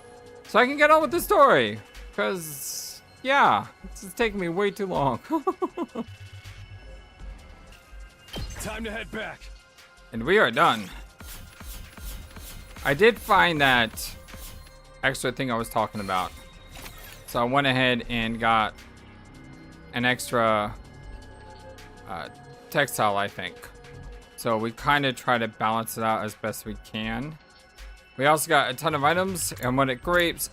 Speaker 1: so I can get on with the story. Because, yeah, this is taking me way too long.
Speaker 8: Time to head back.
Speaker 1: And we are done. I did find that extra thing I was talking about. So I went ahead and got an extra textile, I think. So we kind of try to balance it out as best we can. We also got a ton of items. Aromatic grapes.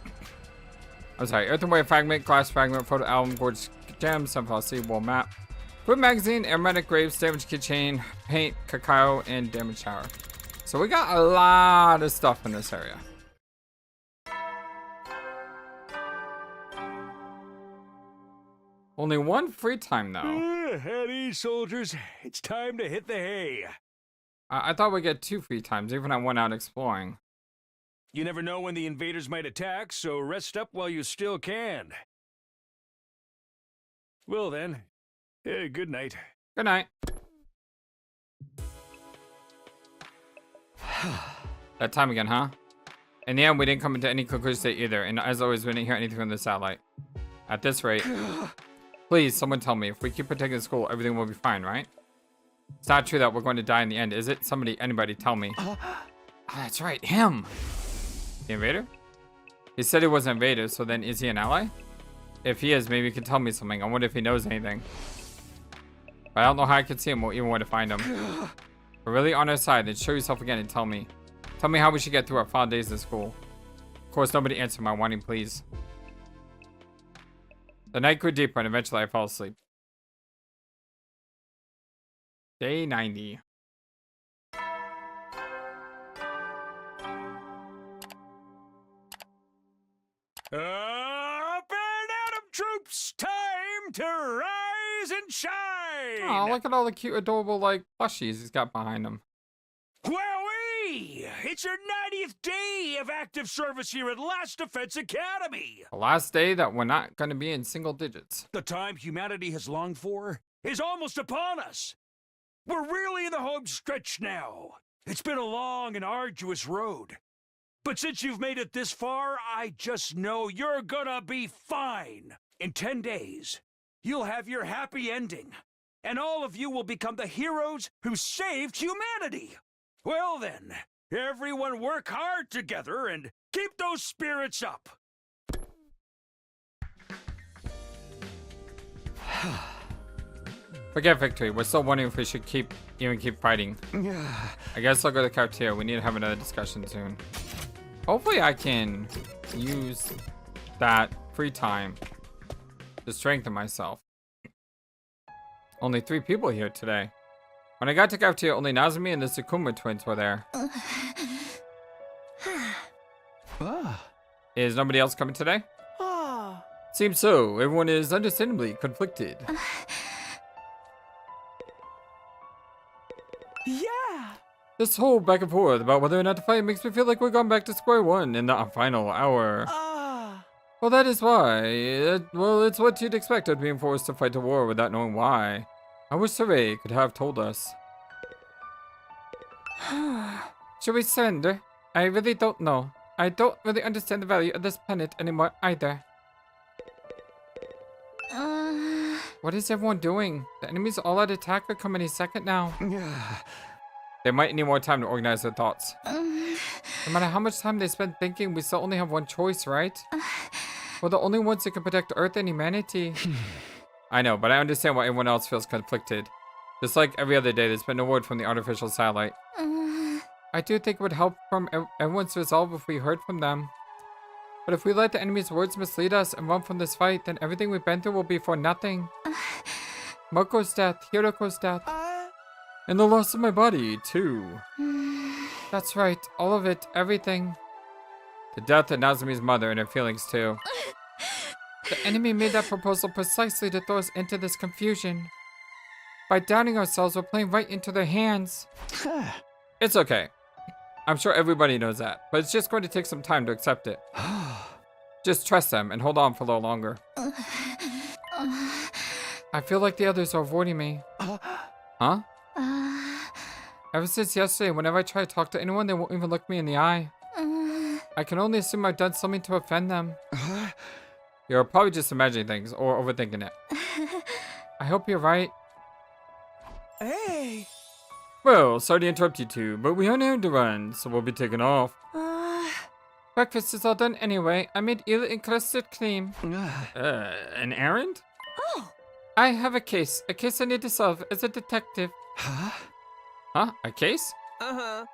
Speaker 1: I'm sorry, earthenware fragment, glass fragment, photo album, gorgeous gems, sunflower seed, wall map, food magazine, aromatic grapes, damaged keychain, paint, cacao, and damaged tower. So we got a lot of stuff in this area. Only one free time though.
Speaker 8: At ease, soldiers. It's time to hit the hay.
Speaker 1: I thought we'd get 2 free times, even when I went out exploring.
Speaker 8: You never know when the invaders might attack, so rest up while you still can. Well then, good night.
Speaker 1: Good night. That time again, huh? In the end, we didn't come into any conclusion either, and as always, we didn't hear anything from the satellite. At this rate, please, someone tell me, if we keep protecting the school, everything will be fine, right? It's not true that we're going to die in the end, is it? Anybody tell me. Oh, that's right, him. The invader? He said he was an invader, so then is he an ally? If he is, maybe he can tell me something. I wonder if he knows anything. But I don't know how I can see him or even where to find him. We're really on our side, then show yourself again and tell me. Tell me how we should get through our final days in school. Of course, nobody answered my whining pleas. The night grew deeper and eventually I fell asleep. Day 90.
Speaker 8: Up and Atom troops, time to rise and shine!
Speaker 1: Oh, look at all the cute, adorable, like, plushies he's got behind him.
Speaker 8: Wowee! It's your 90th day of active service here at Last Defense Academy!
Speaker 1: The last day that we're not going to be in single digits.
Speaker 8: The time humanity has longed for is almost upon us. We're really in the home stretch now. It's been a long and arduous road. But since you've made it this far, I just know you're gonna be fine. In 10 days, you'll have your happy ending. And all of you will become the heroes who saved humanity. Well then, everyone work hard together and keep those spirits up.
Speaker 1: Forget victory. We're still wondering if we should keep fighting. I guess I'll go to the cafeteria. We need to have another discussion soon. Hopefully I can use that free time to strengthen myself. Only 3 people here today. When I got to cafeteria, only Nazumi and the Tsukuma twins were there. Is nobody else coming today? Seems so. Everyone is understandably conflicted.
Speaker 7: Yeah!
Speaker 1: This whole back and forth about whether or not to fight makes me feel like we're going back to square one in the final hour. Well, that is why. Well, it's what you'd expect of being forced to fight a war without knowing why. I wish Sirei could have told us. Should we surrender? I really don't know. I don't really understand the value of this planet anymore either. What is everyone doing? The enemy's all-out attack will come any second now. They might need more time to organize their thoughts. No matter how much time they spend thinking, we still only have one choice, right? We're the only ones that can protect Earth and humanity. I know, but I understand why everyone else feels conflicted. Just like every other day, there's been no word from the artificial satellite. I do think it would help from everyone's resolve if we heard from them. But if we let the enemy's words mislead us and run from this fight, then everything we've been through will be for nothing. Moko's death, Hiroko's death, and the loss of my body, too. That's right, all of it, everything. The death of Nazumi's mother and her feelings, too. The enemy made that proposal precisely to throw us into this confusion. By doubting ourselves, we're playing right into their hands. It's okay. I'm sure everybody knows that, but it's just going to take some time to accept it. Just trust them and hold on for a little longer. I feel like the others are avoiding me. Huh? Ever since yesterday, whenever I try to talk to anyone, they won't even look me in the eye. I can only assume I've done something to offend them. You're probably just imagining things or overthinking it. I hope you're right.
Speaker 7: Hey!
Speaker 1: Well, sorry to interrupt you two, but we are on errand to run, so we'll be taking off. Breakfast is all done anyway. I made eel and custard cream. An errand?
Speaker 3: Oh!
Speaker 1: I have a case I need to solve as a detective. Huh? A case?
Speaker 7: Uh-huh.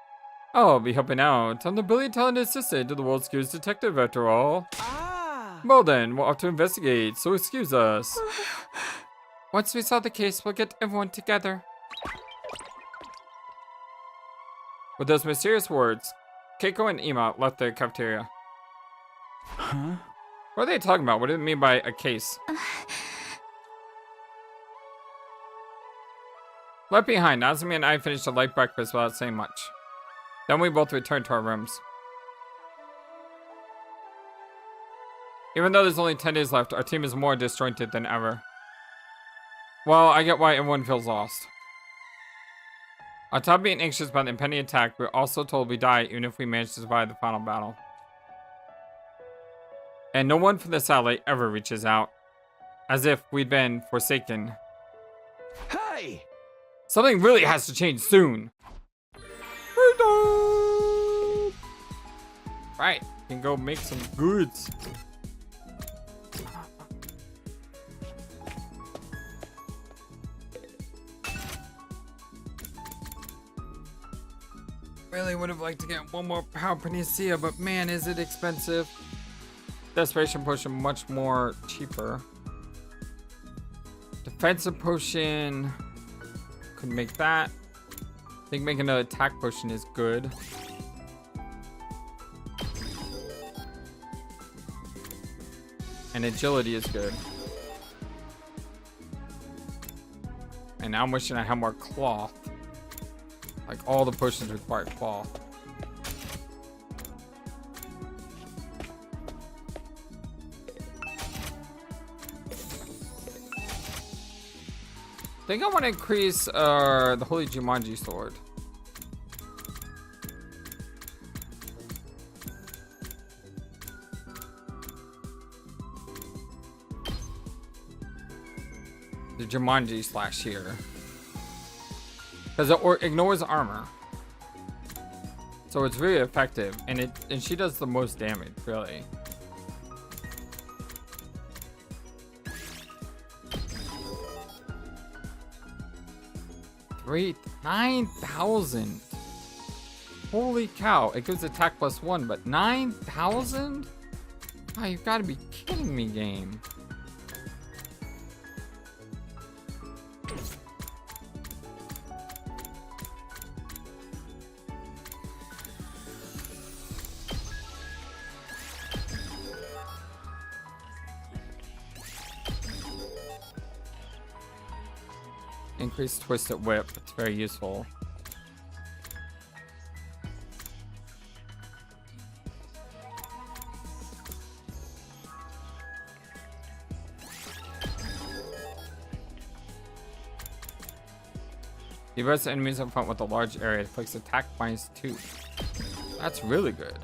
Speaker 1: Oh, I'll be helping out. I'm the brilliant talented assistant to the world's curious detective after all. Well then, we'll have to investigate, so excuse us. Once we solve the case, we'll get everyone together. With those mysterious words, Keiko and Ima left the cafeteria.
Speaker 4: Huh?
Speaker 1: What are they talking about? What do they mean by a case? Left behind, Nazumi and I finished a light breakfast without saying much. Then we both returned to our rooms. Even though there's only 10 days left, our team is more disjointed than ever. Well, I get why everyone feels lost. On top of being anxious about the impending attack, we're also told we die even if we manage to survive the final battle. And no one from the satellite ever reaches out. As if we'd been forsaken.
Speaker 4: Hey!
Speaker 1: Something really has to change soon. Right, we can go make some goods. Really would have liked to get one more power panacea, but man, is it expensive. Desperation potion much more cheaper. Defensive potion. could make that. I think making an attack potion is good. And agility is good. And now I'm wishing I had more cloth. Like all the potions require cloth. I think I want to increase the Holy Jumanji sword. The Jumanji slash here. Because it ignores armor. So it's really effective. And she does the most damage, really. 9,000. Holy cow. It gives attack +1, but 9,000? Oh, you've got to be kidding me, game. Increased twisted whip. It's very useful. He arrests enemies up front with a large area. Inflicts attack -2. That's really good.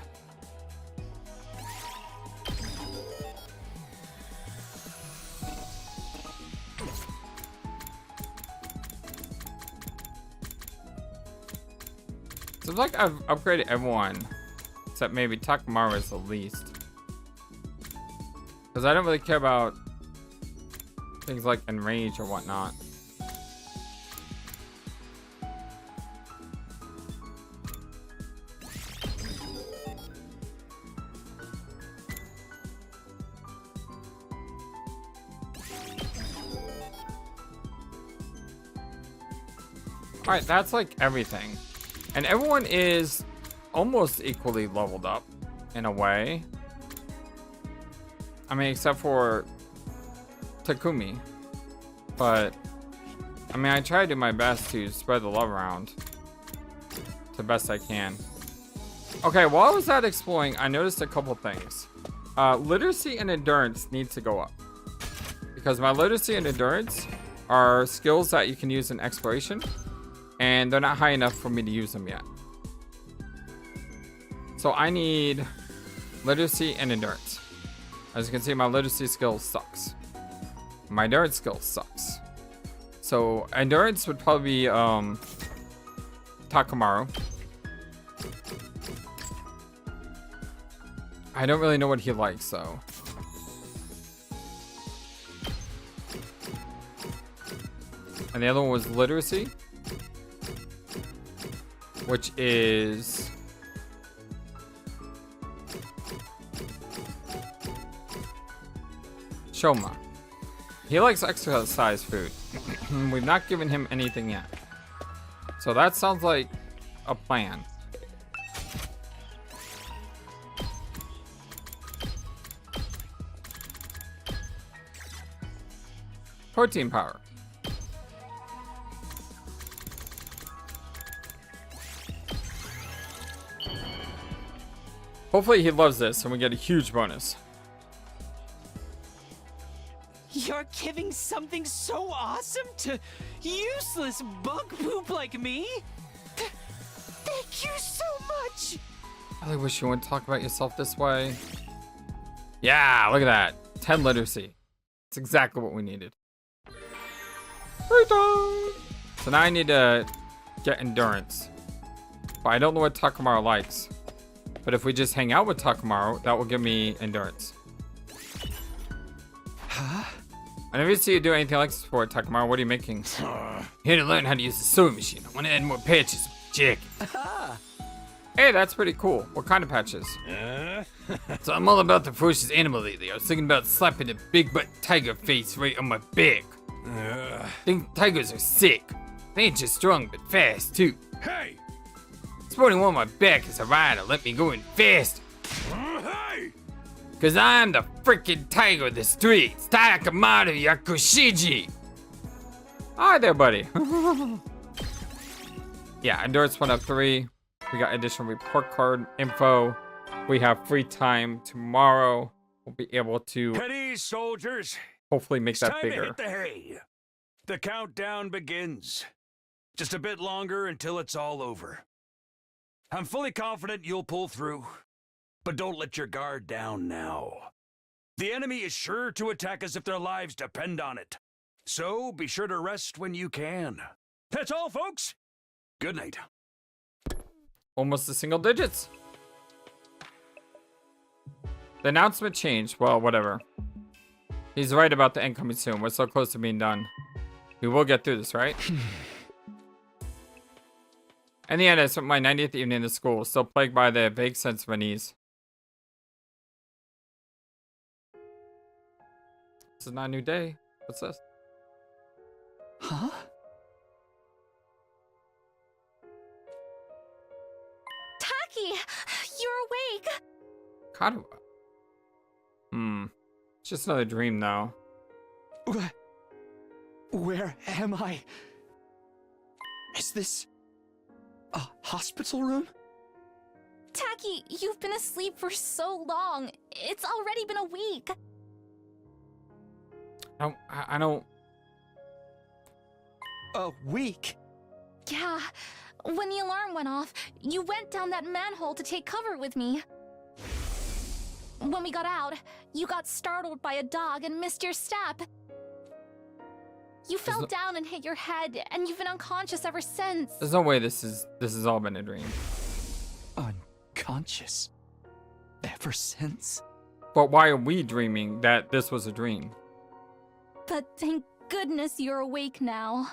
Speaker 1: Seems like I've upgraded everyone, except maybe Takamaru is the least. Because I don't really care about things like enrage or whatnot. Alright, that's like everything. And everyone is almost equally leveled up, in a way. I mean, except for Takumi. But, I mean, I try to do my best to spread the love around the best I can. Okay, while I was out exploring, I noticed a couple things. Literacy and endurance needs to go up. Because my literacy and endurance are skills that you can use in exploration. And they're not high enough for me to use them yet. So I need literacy and endurance. As you can see, my literacy skill sucks. My endurance skill sucks. So endurance would probably be Takamaru. I don't really know what he likes, so. And the other one was literacy, which is Shoma. He likes exercise food. We've not given him anything yet. So that sounds like a plan. Protein power. Hopefully he loves this and we get a huge bonus.
Speaker 9: You're giving something so awesome to useless bug poop like me? Thank you so much!
Speaker 1: I really wish you wouldn't talk about yourself this way. Yeah, look at that. 10 literacy. That's exactly what we needed. So now I need to get endurance. But I don't know what Takamaru likes. But if we just hang out with Takamaru, that will give me endurance. Huh? I never see you do anything like this before, Takamaru. What are you making? Here to learn how to use the sewing machine. I want to add more patches. Chick. Hey, that's pretty cool. What kind of patches? So I'm all about the ferocious animal lately. I was thinking about slapping a big butt tiger face right on my back. I think tigers are sick. They ain't just strong, but fast, too.
Speaker 8: Hey!
Speaker 1: Sporting one on my back is a rider. Let me go in fast.
Speaker 8: Hey!
Speaker 1: Cause I'm the freaking tiger of the streets. Takumi Yakushiji. Hi there, buddy. Yeah, endurance went up 3. We got additional report card info. We have free time tomorrow. We'll be able to
Speaker 8: At ease, soldiers.
Speaker 1: hopefully make
Speaker 8: It's
Speaker 1: that
Speaker 8: time
Speaker 1: bigger.
Speaker 8: to hit the hay. The countdown begins. Just a bit longer until it's all over. I'm fully confident you'll pull through, but don't let your guard down now. The enemy is sure to attack us if their lives depend on it. So be sure to rest when you can. That's all, folks. Good night.
Speaker 1: Almost the single digits. The announcement changed. Well, whatever. He's right about the end coming soon. We're so close to being done. We will get through this, right? In the end, I spent my 90th evening in school, still plagued by the vague sense of unease. This is not a new day. What's this?
Speaker 2: Huh?
Speaker 3: Taki, you're awake.
Speaker 1: Karua. It's just another dream now.
Speaker 2: Where am I? Is this a hospital room?
Speaker 3: Taki, you've been asleep for so long. It's already been a week.
Speaker 1: I don't.
Speaker 2: A week?
Speaker 3: Yeah, when the alarm went off, you went down that manhole to take cover with me. When we got out, you got startled by a dog and missed your step. You fell down and hit your head, and you've been unconscious ever since.
Speaker 1: There's no way this has all been a dream.
Speaker 2: Unconscious? Ever since?
Speaker 1: But why are we dreaming that this was a dream?
Speaker 3: But thank goodness you're awake now.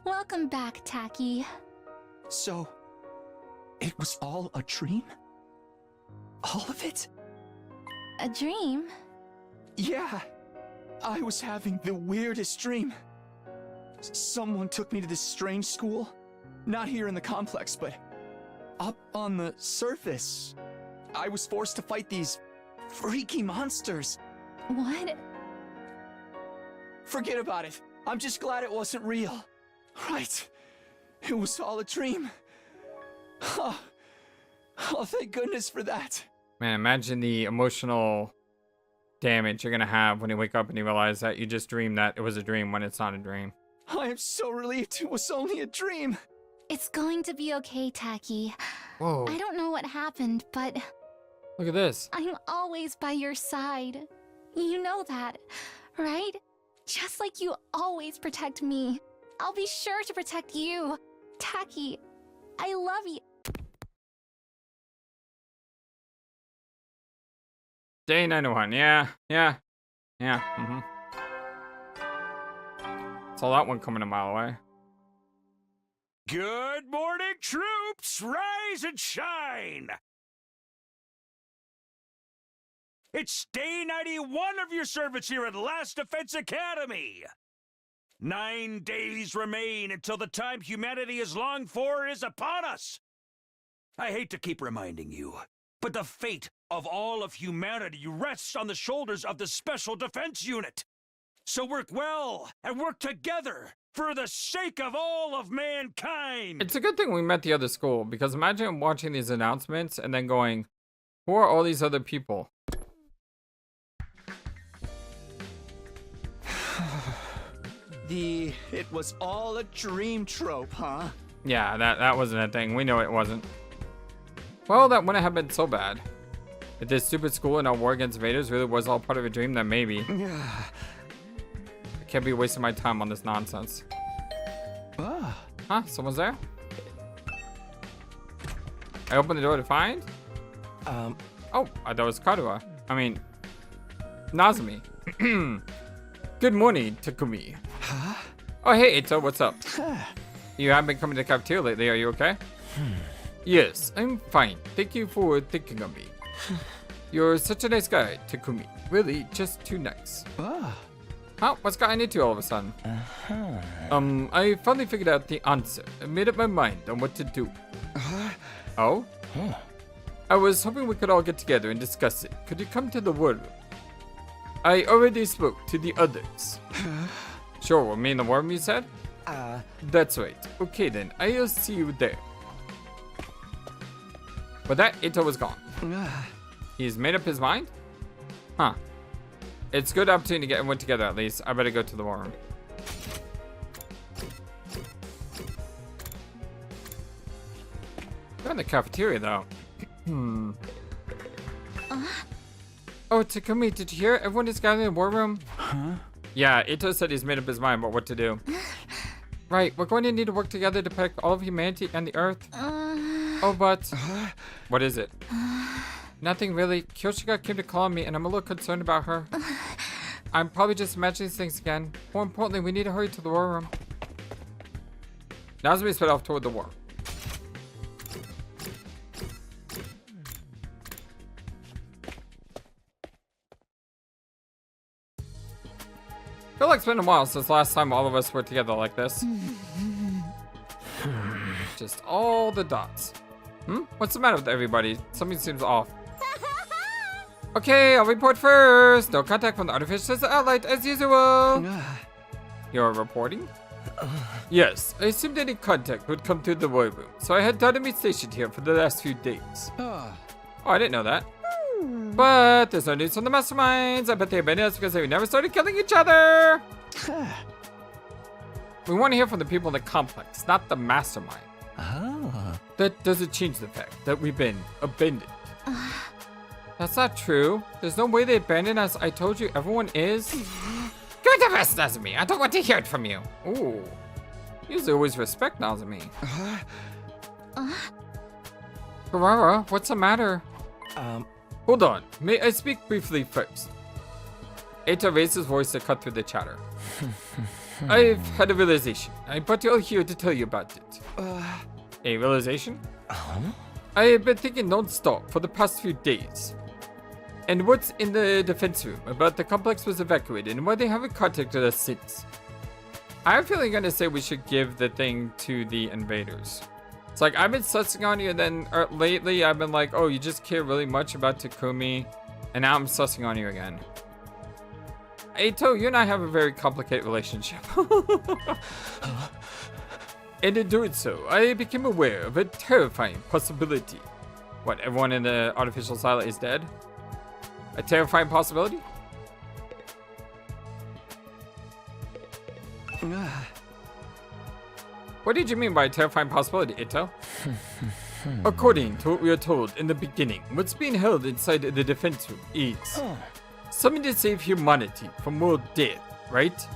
Speaker 3: Welcome back, Taki.
Speaker 2: So, it was all a dream? All of it?
Speaker 3: A dream?
Speaker 2: Yeah. I was having the weirdest dream. Someone took me to this strange school. Not here in the complex, but up on the surface. I was forced to fight these freaky monsters.
Speaker 3: What?
Speaker 2: Forget about it. I'm just glad it wasn't real. Right. It was all a dream. Oh, thank goodness for that.
Speaker 1: Man, imagine the emotional damage you're gonna have when you wake up and you realize that you just dreamed that it was a dream when it's not a dream.
Speaker 2: I am so relieved it was only a dream.
Speaker 3: It's going to be okay, Taki.
Speaker 1: Whoa.
Speaker 3: I don't know what happened, but
Speaker 1: Look at this.
Speaker 3: I'm always by your side. You know that, right? Just like you always protect me. I'll be sure to protect you. Taki, I love you.
Speaker 1: Day 91. Yeah. Saw that one coming a mile away.
Speaker 8: Good morning, troops! Rise and shine! It's day 91 of your service here at Last Defense Academy! 9 days remain until the time humanity has longed for is upon us! I hate to keep reminding you, but the fate of all of humanity rests on the shoulders of the Special Defense Unit. So work well and work together for the sake of all of mankind.
Speaker 1: It's a good thing we met the other school, because imagine watching these announcements and then going, who are all these other people?
Speaker 2: It was all a dream trope, huh?
Speaker 1: Yeah, that wasn't a thing. We know it wasn't. Well, that wouldn't have been so bad. If this stupid school and our war against invaders really was all part of a dream, then maybe. I can't be wasting my time on this nonsense. Huh? Someone's there? I opened the door to find? Oh, I thought it was Karua. I mean, Nazumi. Good morning, Takumi.
Speaker 2: Huh?
Speaker 1: Oh, hey, Ito, what's up? You haven't been coming to the cafeteria lately, are you okay? Yes, I'm fine. Thank you for thinking of me. You're such a nice guy, Takumi. Really, just too nice. Huh? What's gotten into all of a sudden? I finally figured out the answer. I made up my mind on what to do. Oh? I was hoping we could all get together and discuss it. Could you come to the war room? I already spoke to the others. Sure, well, me in the war room, you said? That's right. Okay then, I'll see you there. With that, Ito was gone. He's made up his mind? Huh. It's a good opportunity to get everyone together at least. I better go to the war room. We're in the cafeteria though. Oh, Takumi, did you hear? Everyone is gathering in the war room. Yeah, Ito said he's made up his mind about what to do. Right, we're going to need to work together to protect all of humanity and the Earth. Oh, but... What is it? Nothing really. Kyoshika came to call on me and I'm a little concerned about her. I'm probably just imagining things again. More importantly, we need to hurry to the war room. Now as we sped off toward the war. I feel like it's been a while since last time all of us were together like this. Just all the dots. What's the matter with everybody? Something seems off. Okay, I'll report first. No contact from the artificial satellite as usual. You're reporting? Yes, I assumed any contact would come through the war room, so I had Takumi stationed here for the last few days. Oh, I didn't know that. But there's no news from the masterminds. I bet they abandoned us because they never started killing each other. We want to hear from the people in the complex, not the mastermind. That doesn't change the fact that we've been abandoned. That's not true. There's no way they abandoned us. I told you everyone is. Get the rest, Nazumi. I don't want to hear it from you. Ooh. You usually always respect Nazumi. Karua, what's the matter? Hold on. May I speak briefly first? Eita raised his voice to cut through the chatter. I've had a realization. I brought you all here to tell you about it. A realization? I have been thinking non-stop for the past few days. And what's in the defense room about the complex was evacuated and why they haven't contacted us since. I have a feeling I'm gonna say we should give the thing to the invaders. It's like I've been sussing on you and then lately I've been like, oh, you just care really much about Takumi. And now I'm sussing on you again. Eito, you and I have a very complicated relationship. And in doing so, I became aware of a terrifying possibility. What, everyone in the artificial satellite is dead? A terrifying possibility? What did you mean by a terrifying possibility, Ito? According to what we were told in the beginning, what's being held inside the defense room is something to save humanity from world death, right?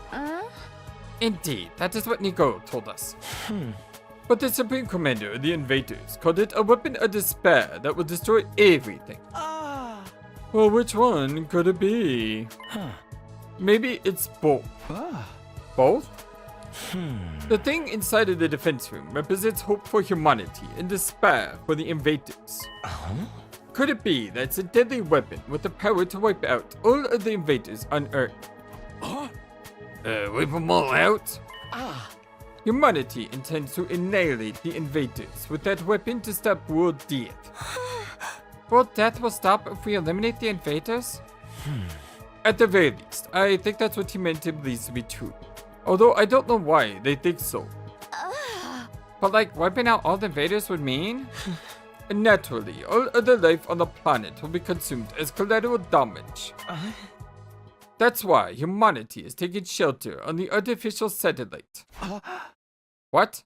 Speaker 1: Indeed, that is what Nico told us. But the Supreme Commander of the invaders called it a weapon of despair that will destroy everything. Well, which one could it be? Maybe it's both. Both? The thing inside of the defense room represents hope for humanity and despair for the invaders. Could it be that it's a deadly weapon with the power to wipe out all of the invaders on Earth? Wipe them all out? Humanity intends to annihilate the invaders with that weapon to stop world death. World death will stop if we eliminate the invaders? At the very least, I think that's what humanity believes to be true. Although I don't know why they think so. But like, wiping out all the invaders would mean? Naturally, all other life on the planet will be consumed as collateral damage. That's why humanity is taking shelter on the artificial satellite. What?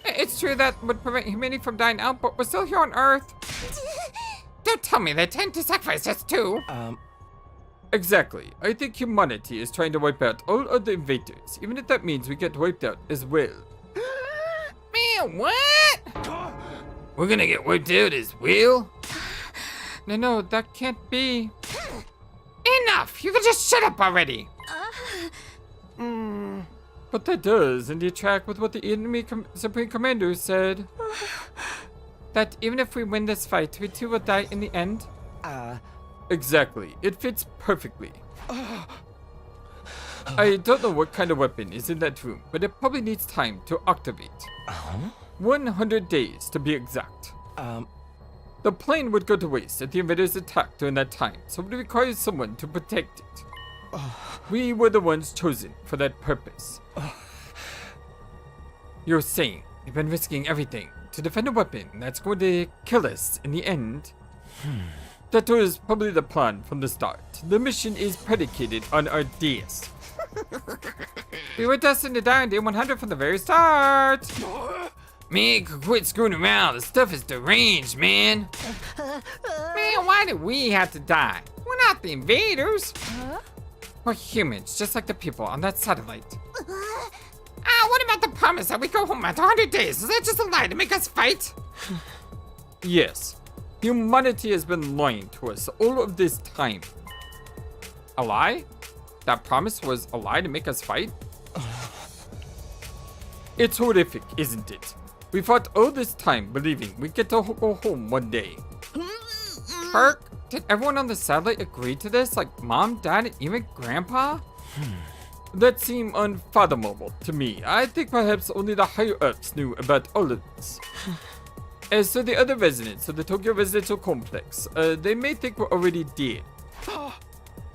Speaker 1: It's true that would prevent humanity from dying out, but we're still here on Earth. Don't tell me they tend to sacrifice us too. Exactly. I think humanity is trying to wipe out all of the invaders, even if that means we get wiped out as well. Man, what? We're gonna get wiped out as well? No, that can't be. Enough! You can just shut up already! But that does indeed track with what the enemy Supreme Commander said. That even if we win this fight, we too will die in the end? Exactly. It fits perfectly. I don't know what kind of weapon is in that room, but it probably needs time to activate. 100 days to be exact. The plane would go to waste if the invaders attacked during that time, so it requires someone to protect it. We were the ones chosen for that purpose. You're saying you've been risking everything to defend a weapon that's going to kill us in the end? That was probably the plan from the start. The mission is predicated on our deaths. We were destined to die on day 100 from the very start. Man, quit screwing around. The stuff is deranged, man. Man, why did we have to die? We're not the invaders. We're humans, just like the people on that satellite. What about the promise that we go home after 100 days? Is that just a lie to make us fight? Yes. Humanity has been lying to us all of this time. A lie? That promise was a lie to make us fight? It's horrific, isn't it? We fought all this time believing we'd get to go home one day. Perk, did everyone on the satellite agree to this? Like Mom, Dad, and even Grandpa? That seemed unfathomable to me. I think perhaps only the higher-ups knew about all of this. As for the other residents of the Tokyo residential complex, they may think we're already dead.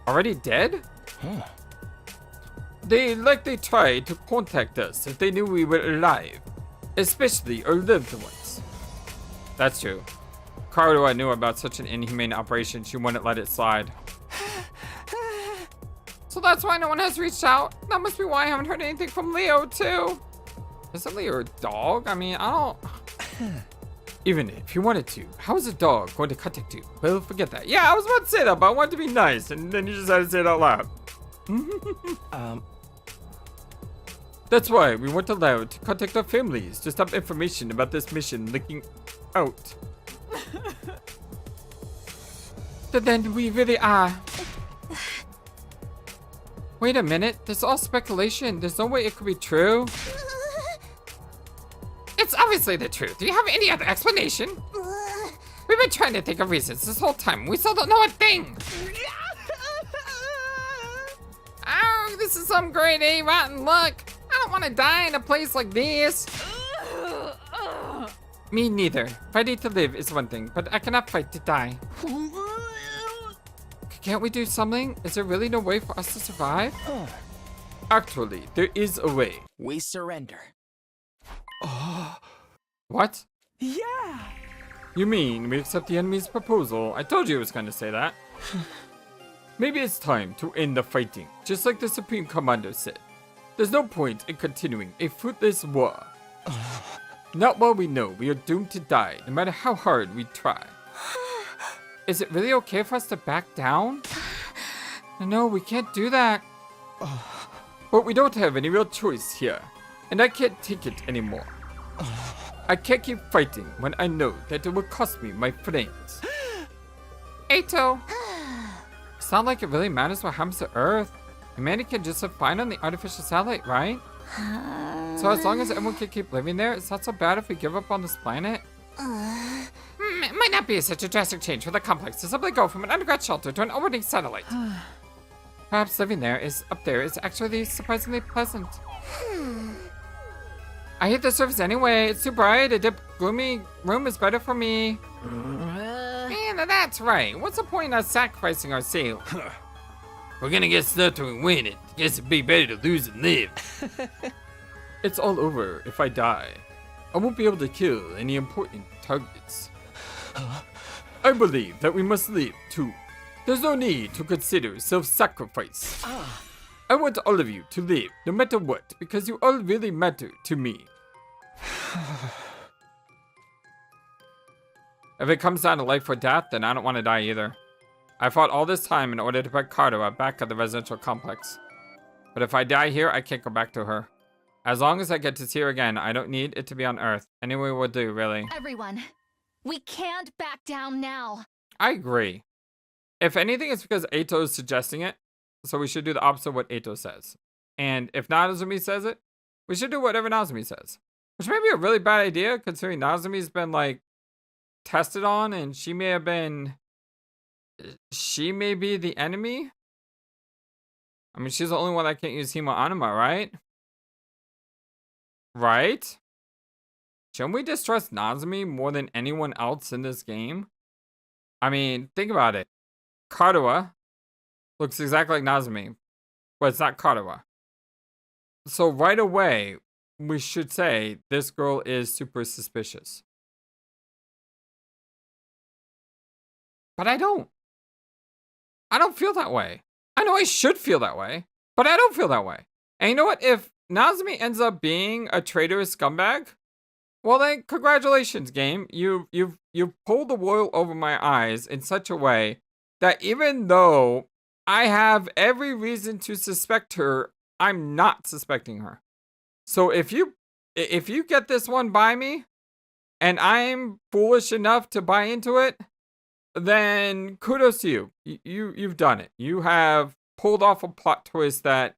Speaker 1: Already dead? They likely tried to contact us if they knew we were alive, especially our loved ones. That's true. Karua knew about such an inhumane operation, she wouldn't let it slide. So that's why no one has reached out? That must be why I haven't heard anything from Leo, too. Isn't Leo a dog? I mean, I don't... Even if you wanted to, how is a dog going to contact you? Well, forget that. Yeah, I was about to say that, but I wanted to be nice, and then you just had to say it out loud. That's why we weren't allowed to contact our families to stop information about this mission leaking out. But then we really are. Wait a minute, this is all speculation. There's no way it could be true. It's obviously the truth. Do you have any other explanation? We've been trying to think of reasons this whole time. We still don't know a thing. Oh, this is some grade A rotten luck. I don't want to die in a place like this. Me neither. Fighting to live is one thing, but I cannot fight to die. Can't we do something? Is there really no way for us to survive? Actually, there is a way.
Speaker 4: We surrender.
Speaker 1: What?
Speaker 7: Yeah!
Speaker 1: You mean we accept the enemy's proposal? I told you it was going to say that. Maybe it's time to end the fighting, just like the Supreme Commander said. There's no point in continuing a fruitless war. Not while we know we are doomed to die, no matter how hard we try. Is it really okay for us to back down? No, we can't do that. But we don't have any real choice here, and I can't take it anymore. I can't keep fighting when I know that it will cost me my friends. Eito! Sound like it really matters what happens to Earth. Humanity can just live fine on the artificial satellite, right? So as long as everyone can keep living there, it's not so bad if we give up on this planet? It might not be such a drastic change for the complex to simply go from an underground shelter to an orbiting satellite. Perhaps living there is actually surprisingly pleasant. I hate the surface anyway. It's too bright. A deep, gloomy room is better for me. Man, that's right. What's the point in us sacrificing our sail? We're gonna get stuck till we win it. Guess it'd be better to lose than live. It's all over if I die. I won't be able to kill any important targets. I believe that we must live too. There's no need to consider self-sacrifice. I want all of you to live, no matter what, because you all really matter to me. If it comes down to life or death, then I don't want to die either. I fought all this time in order to put Karua back at the residential complex. But if I die here, I can't go back to her. As long as I get to see her again, I don't need it to be on Earth. Anyway will do, really.
Speaker 3: Everyone, we can't back down now.
Speaker 1: I agree. If anything, it's because Eito is suggesting it. So we should do the opposite of what Eito says. And if Nazumi says it, we should do whatever Nazumi says. Which may be a really bad idea, considering Nazumi's been, like, tested on, and she may be the enemy? I mean, she's the only one that can't use Himo Anima, right? Right? Shouldn't we distrust Nazumi more than anyone else in this game? I mean, think about it. Karua looks exactly like Nazumi, but it's not Karua. So right away, we should say this girl is super suspicious. But I don't feel that way. I know I should feel that way, but I don't feel that way. And you know what? If Nazumi ends up being a traitorous scumbag, well then, congratulations, game. You've pulled the wool over my eyes in such a way that even though I have every reason to suspect her, I'm not suspecting her. So if you get this one by me, and I'm foolish enough to buy into it, then kudos to you. You've done it. You have pulled off a plot twist that,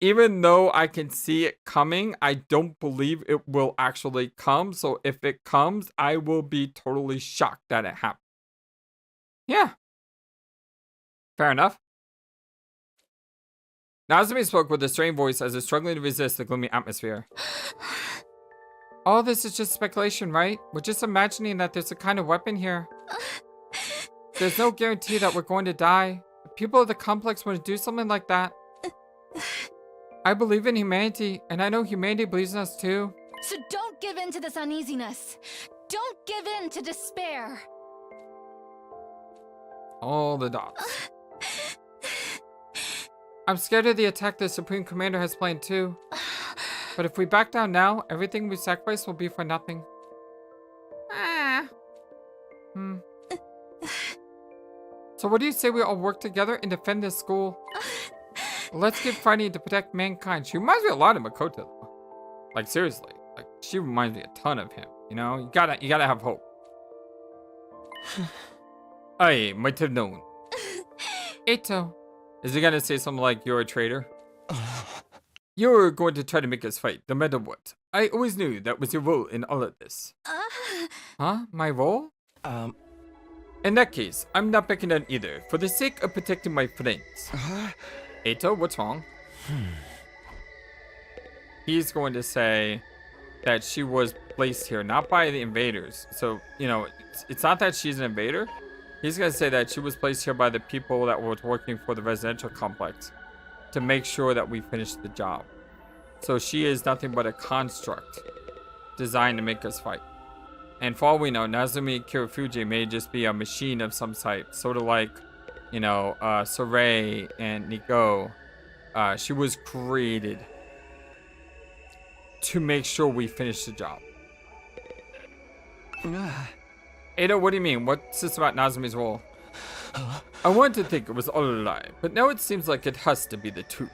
Speaker 1: even though I can see it coming, I don't believe it will actually come. So if it comes, I will be totally shocked that it happened. Yeah. Fair enough. Nazumi spoke with a strained voice as if struggling to resist the gloomy atmosphere. All this is just speculation, right? We're just imagining that there's a kind of weapon here. There's no guarantee that we're going to die. The people of the complex want to do something like that. I believe in humanity, and I know humanity believes in us too.
Speaker 3: So don't give in to this uneasiness. Don't give in to despair.
Speaker 1: All the dots. I'm scared of the attack the Supreme Commander has planned too. But if we back down now, everything we sacrifice will be for nothing. So what do you say we all work together and defend this school? Let's keep fighting to protect mankind. She reminds me a lot of Makoto, though. Like, seriously. Like, she reminds me a ton of him. You know? You gotta have hope. I might have known. Eto. Is he gonna say something like, you're a traitor? You're going to try to make us fight, no matter what. I always knew that was your role in all of this. Huh? My role? In that case, I'm not backing down either, for the sake of protecting my friends. Eto, what's wrong? He's going to say that she was placed here, not by the invaders. So, you know, it's not that she's an invader. He's going to say that she was placed here by the people that were working for the residential complex to make sure that we finish the job. So she is nothing but a construct designed to make us fight. And for all we know, Nazumi Kirifuji may just be a machine of some type, sort of like, you know, Sirei and Nico. She was created to make sure we finish the job. Ada, what do you mean? What's this about Nazumi's role? I wanted to think it was all a lie, but now it seems like it has to be the truth.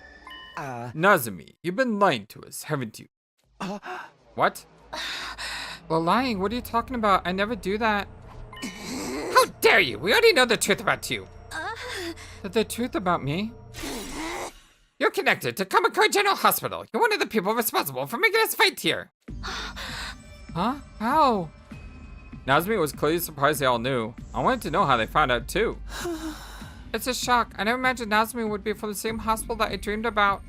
Speaker 1: Nazumi, you've been lying to us, haven't you? What? Well, lying? What are you talking about? I never do that. How dare you? We already know the truth about you. The truth about me? You're connected to Kamakura General Hospital. You're one of the people responsible for making us fight here. Huh? How? Nazumi was clearly surprised they all knew. I wanted to know how they found out too. It's a shock. I never imagined Nazumi would be from the same hospital that I dreamed about.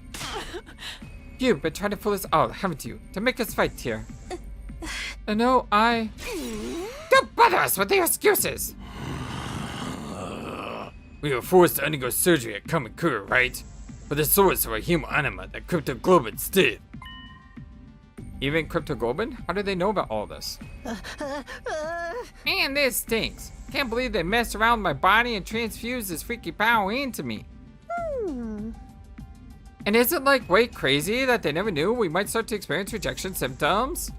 Speaker 1: You've been trying to fool us all, haven't you? To make us fight here. No, I... Don't bother us with your excuses! We were forced to undergo surgery at Kamakura, right? For the source of our human anima that Cryptoglobins did. Even Cryptoglobin? How do they know about all this? Man, this stinks. Can't believe they messed around with my body and transfused this freaky power into me. And is it like way crazy that they never knew we might start to experience rejection symptoms?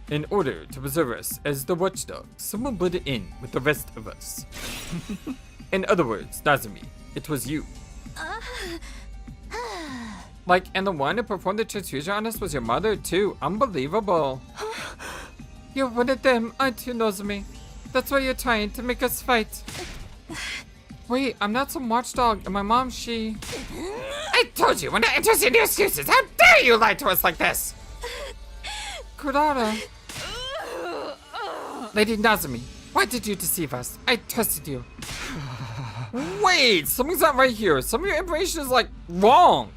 Speaker 1: In order to preserve us as the watchdog, someone blended in with the rest of us. In other words, Nazumi, it was you. Like, and the one who performed the transfusion on us was your mother too. Unbelievable. You're one of them, aren't you, Nazumi? That's why you're trying to make us fight. Wait, I'm not some watchdog, and my mom, she... I told you, we're not interested in your excuses. How dare you lie to us like this? Kurara. Lady Nazumi, why did you deceive us? I trusted you. Wait, something's not right here. Some of your information is like wrong.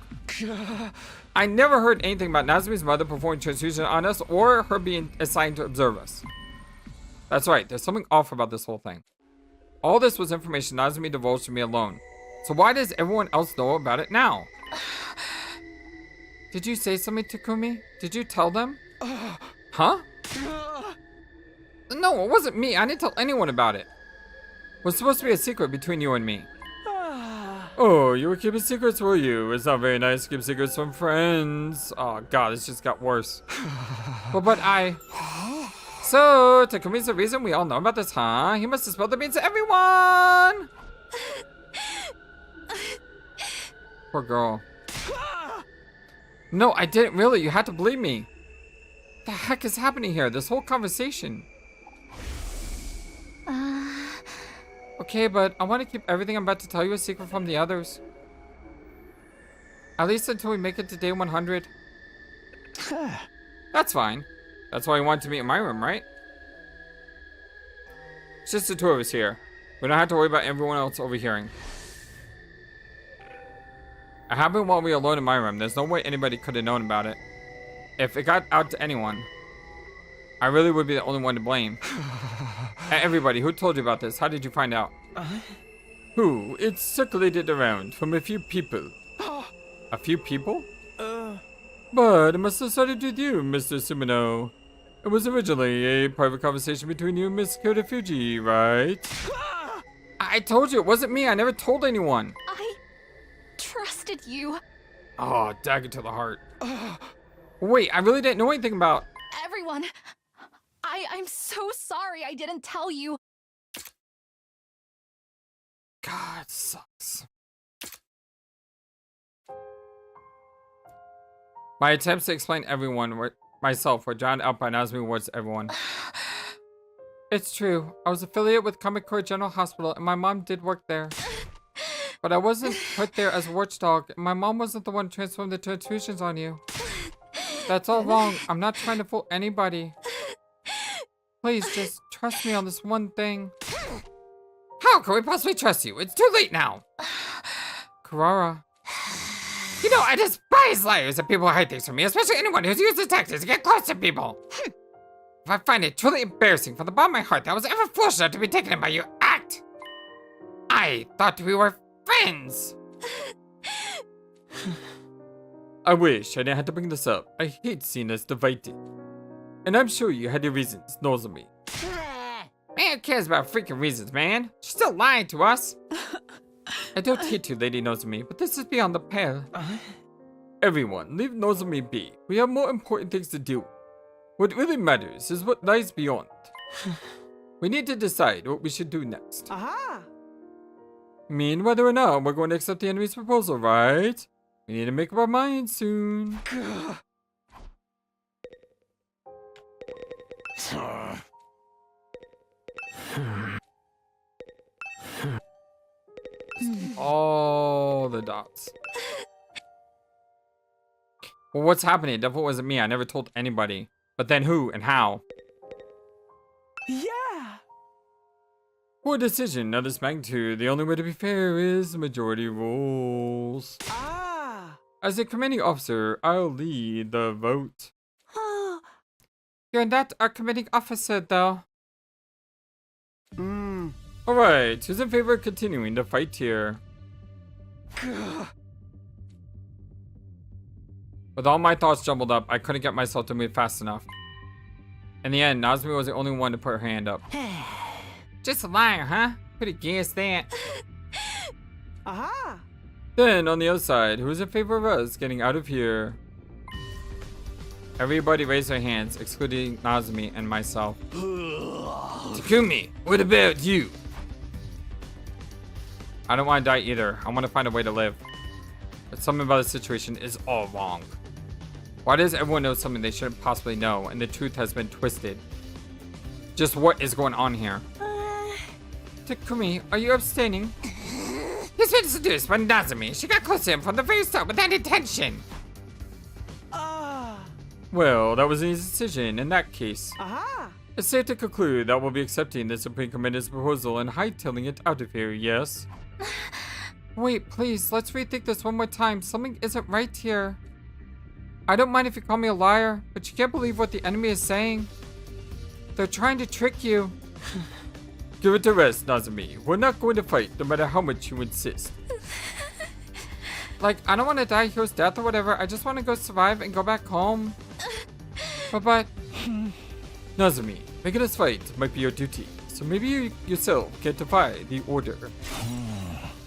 Speaker 1: I never heard anything about Nazumi's mother performing transfusion on us or her being assigned to observe us. That's right, there's something off about this whole thing. All this was information Nazumi divulged to me alone. So why does everyone else know about it now? Did you say something, Takumi? Did you tell them? Huh? No, it wasn't me. I didn't tell anyone about it. It was supposed to be a secret between you and me. Oh, you were keeping secrets, were you? It's not very nice to keep secrets from friends. Oh god, this just got worse. but I... So, Takumi's the reason we all know about this, huh? He must have spilled the beans to everyone! Poor girl. No, I didn't really. You had to believe me. What the heck is happening here? This whole conversation. Okay, but I want to keep everything I'm about to tell you a secret from the others. At least until we make it to day 100. That's fine. That's why you wanted to meet in my room, right? It's just the two of us here. We don't have to worry about everyone else overhearing. It happened while we were alone in my room. There's no way anybody could have known about it. If it got out to anyone, I really would be the only one to blame. Everybody, who told you about this? How did you find out? Who? It's circulated around from a few people. A few people? But it must have started with you, Mr. Sumino. It was originally a private conversation between you and Miss Kodafuji, right? I told you, it wasn't me. I never told anyone.
Speaker 3: I trusted you.
Speaker 1: Oh, dagger to the heart. Wait, I really didn't know anything about...
Speaker 3: Everyone, I'm so sorry I didn't tell you.
Speaker 1: God, it sucks. My attempts to explain myself were drowned out by Nazumi's words to everyone. It's true. I was affiliated with Kamakura General Hospital and my mom did work there. But I wasn't put there as a watchdog. My mom wasn't the one who transformed the transfusions on you. That's all wrong. I'm not trying to fool anybody. Please, just trust me on this one thing. How can we possibly trust you? It's too late now. Karua. You know, I despise liars and people who hide things from me, especially anyone who's used detectives to get close to people. If I find it truly embarrassing from the bottom of my heart that I was ever foolish enough to be taken in by your act. I thought we were friends. I wish I didn't have to bring this up. I hate seeing us divided. And I'm sure you had your reasons, Nozomi. Man, who cares about freaking reasons, man? She's still lying to us. I don't hate you, Lady Nozomi, but this is beyond the pale. Everyone, leave Nozomi be. We have more important things to do. What really matters is what lies beyond. We need to decide what we should do next.
Speaker 7: Aha!
Speaker 1: Mean whether or not we're going to accept the enemy's proposal, right? We need to make up our minds soon. All the dots. Well, what's happening? It definitely wasn't me. I never told anybody. But then who and how?
Speaker 7: Yeah!
Speaker 1: For a decision of this magnitude, the only way to be fair is majority rules.
Speaker 7: Ah!
Speaker 1: As a commanding officer, I'll lead the vote. You're not our commanding officer, though. Alright, who's in favor of continuing the fight here? With all my thoughts jumbled up, I couldn't get myself to move fast enough. In the end, Nazumi was the only one to put her hand up. Just a liar, huh? Could have guessed that.
Speaker 7: Aha!
Speaker 1: Then, on the other side, who's in favor of us getting out of here? Everybody raised their hands, excluding Nazumi and myself. Takumi, what about you? I don't want to die either. I want to find a way to live. But something about the situation is all wrong. Why does everyone know something they shouldn't possibly know, and the truth has been twisted? Just what is going on here? Takumi, are you abstaining? He's been seduced by Nazumi. She got close to him from the very start with that intention. Well, that was his decision in that case.
Speaker 7: Aha!
Speaker 1: It's safe to conclude that we'll be accepting the Supreme Commander's proposal and hightailing it out of here, yes? Wait, please, let's rethink this one more time. Something isn't right here. I don't mind if you call me a liar, but you can't believe what the enemy is saying. They're trying to trick you. Give it a rest, Nazumi. We're not going to fight, no matter how much you insist. Like, I don't want to die hero's death or whatever. I just want to go survive and go back home. But... Nazumi, making us fight might be your duty. So maybe you yourself can defy the order.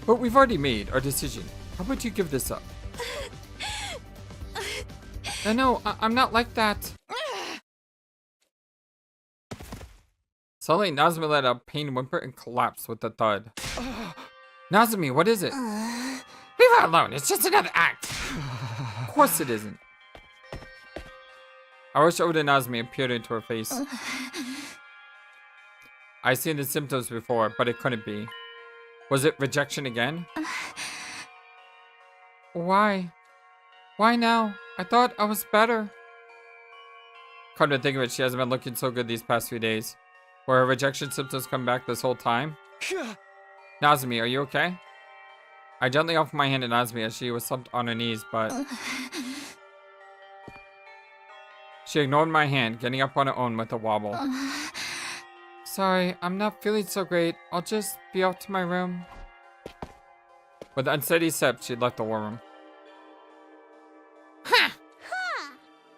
Speaker 1: But we've already made our decision. How about you give this up? No, I'm not like that. Suddenly, Nazumi let out a pained whimper and collapsed with a thud. Nazumi, what is it? Leave her alone. It's just another act. Of course it isn't. I wish Oda Nazumi appeared into her face. I've seen the symptoms before, but it couldn't be. Was it rejection again? Why? Why now? I thought I was better. Come to think of it, she hasn't been looking so good these past few days. Were her rejection symptoms come back this whole time? Nazumi, are you okay? I gently offered my hand to Nazumi as she was slumped on her knees, but... She ignored my hand, getting up on her own with a wobble. Sorry, I'm not feeling so great. I'll just be off to my room. With unsteady steps, she left the war room. Ha!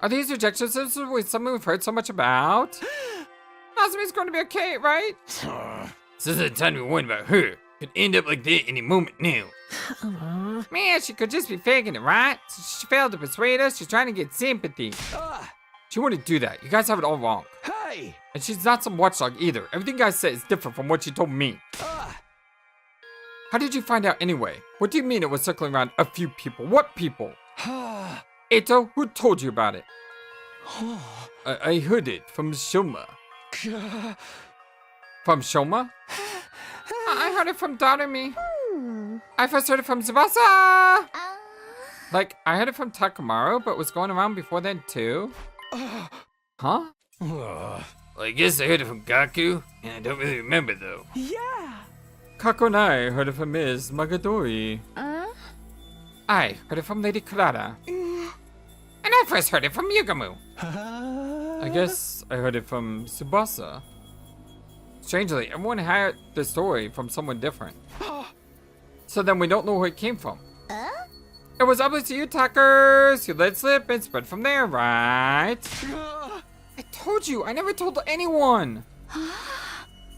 Speaker 1: Are these rejection symptoms with something we've heard so much about? Nazumi's going to be okay, right? This isn't the time to be worried about her. Could end up like that any moment now. Man, she could just be faking it, right? She failed to persuade us. She's trying to get sympathy. She wouldn't do that. You guys have it all wrong.
Speaker 2: Hey!
Speaker 1: And she's not some watchdog either. Everything you guys said is different from what she told me. How did you find out anyway? What do you mean it was circling around a few people? What people? Eto, who told you about it? I heard it from Shoma. From Shoma? I heard it from Darumi. I first heard it from Tsubasa. Like, I heard it from Takamaru, but was going around before then too. Huh?
Speaker 8: Well, I guess I heard it from Gaku, and I don't really remember though.
Speaker 7: Yeah!
Speaker 1: Kako and I heard it from Ms. Magadori. I heard it from Lady Clara. And I first heard it from Yugamu. I guess I heard it from Tsubasa. Strangely, everyone had the story from someone different. So then we don't know where it came from. It was obviously you, Tuckers. You let slip and spread from there, right? I told you, I never told anyone.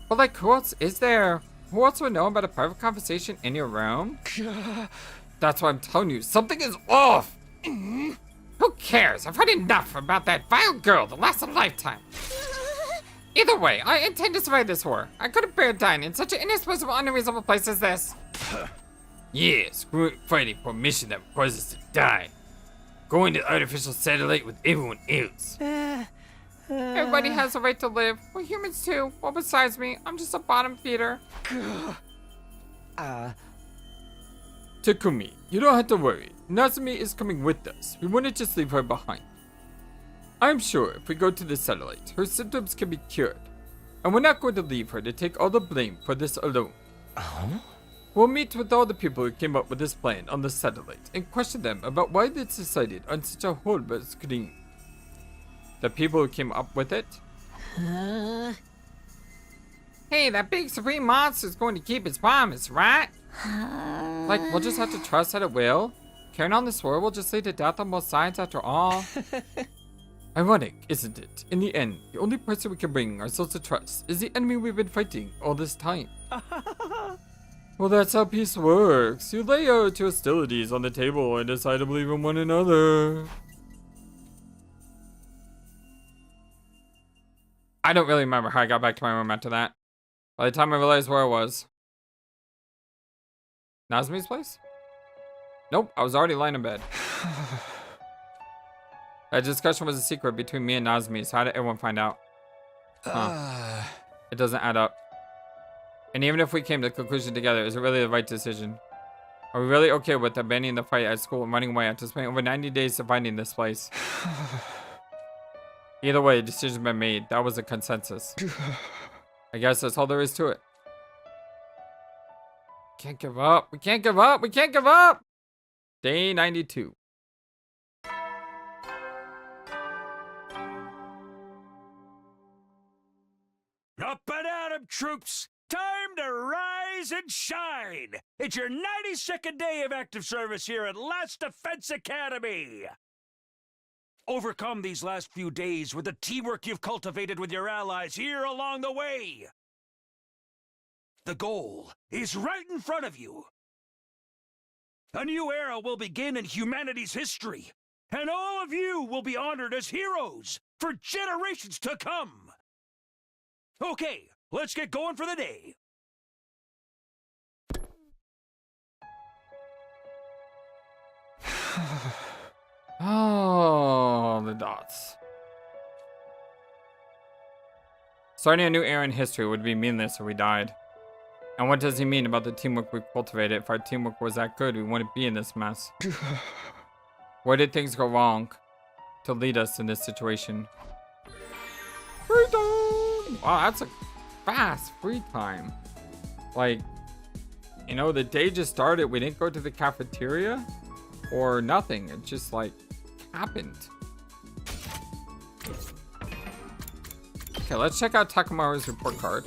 Speaker 1: But like, who else is there? Who else would know about a private conversation in your room? That's why I'm telling you, something is off. Who cares? I've heard enough about that vile girl that lasts a lifetime. Either way, I intend to survive this war. I couldn't bear dying in such an inexplicable, unreasonable place as this. Yeah, screw it fighting for a mission that requires us to die. Going to the artificial satellite with everyone else. Everybody has a right to live. We're humans too. Well, besides me, I'm just a bottom feeder. Takumi, you don't have to worry. Nazumi is coming with us. We wouldn't just leave her behind. I'm sure if we go to the satellite, her symptoms can be cured. And we're not going to leave her to take all the blame for this alone. We'll meet with all the people who came up with this plan on the satellite and question them about why they decided on such a horrible scheme. The people who came up with it? Hey, that big supreme monster is going to keep its promise, right? Like, we'll just have to trust that it will. Carrying on this war will just lead to death on both sides after all. Ironic, isn't it? In the end, the only person we can bring ourselves to trust is the enemy we've been fighting all this time. Well, that's how peace works. You lay out your hostilities on the table and decide to believe in one another. I don't really remember how I got back to my room after that. By the time I realized where I was. Nazumi's place? Nope, I was already lying in bed. That discussion was a secret between me and Nazumi, so how did everyone find out? It doesn't add up. And even if we came to the conclusion together, is it really the right decision? Are we really okay with abandoning the fight at school and running away after spending over 90 days to finding this place? Either way, decision's been made. That was a consensus. I guess that's all there is to it. Can't give up. We can't give up. We can't give up. Day 92.
Speaker 8: Up and at 'em, troops! Time to rise and shine! It's your 92nd day of active service here at Last Defense Academy! Overcome these last few days with the teamwork you've cultivated with your allies here along the way! The goal is right in front of you! A new era will begin in humanity's history, and all of you will be honored as heroes for generations to come! Okay, let's get going for the day.
Speaker 1: Oh, the dots. Starting a new era in history would be meaningless if we died. And what does he mean about the teamwork we've cultivated? If our teamwork was that good, we wouldn't be in this mess. Where did things go wrong to lead us in this situation? Freedom! Wow, that's a fast free time. Like, you know, the day just started. We didn't go to the cafeteria or nothing. It just like happened. Okay, let's check out Takumaru's report card.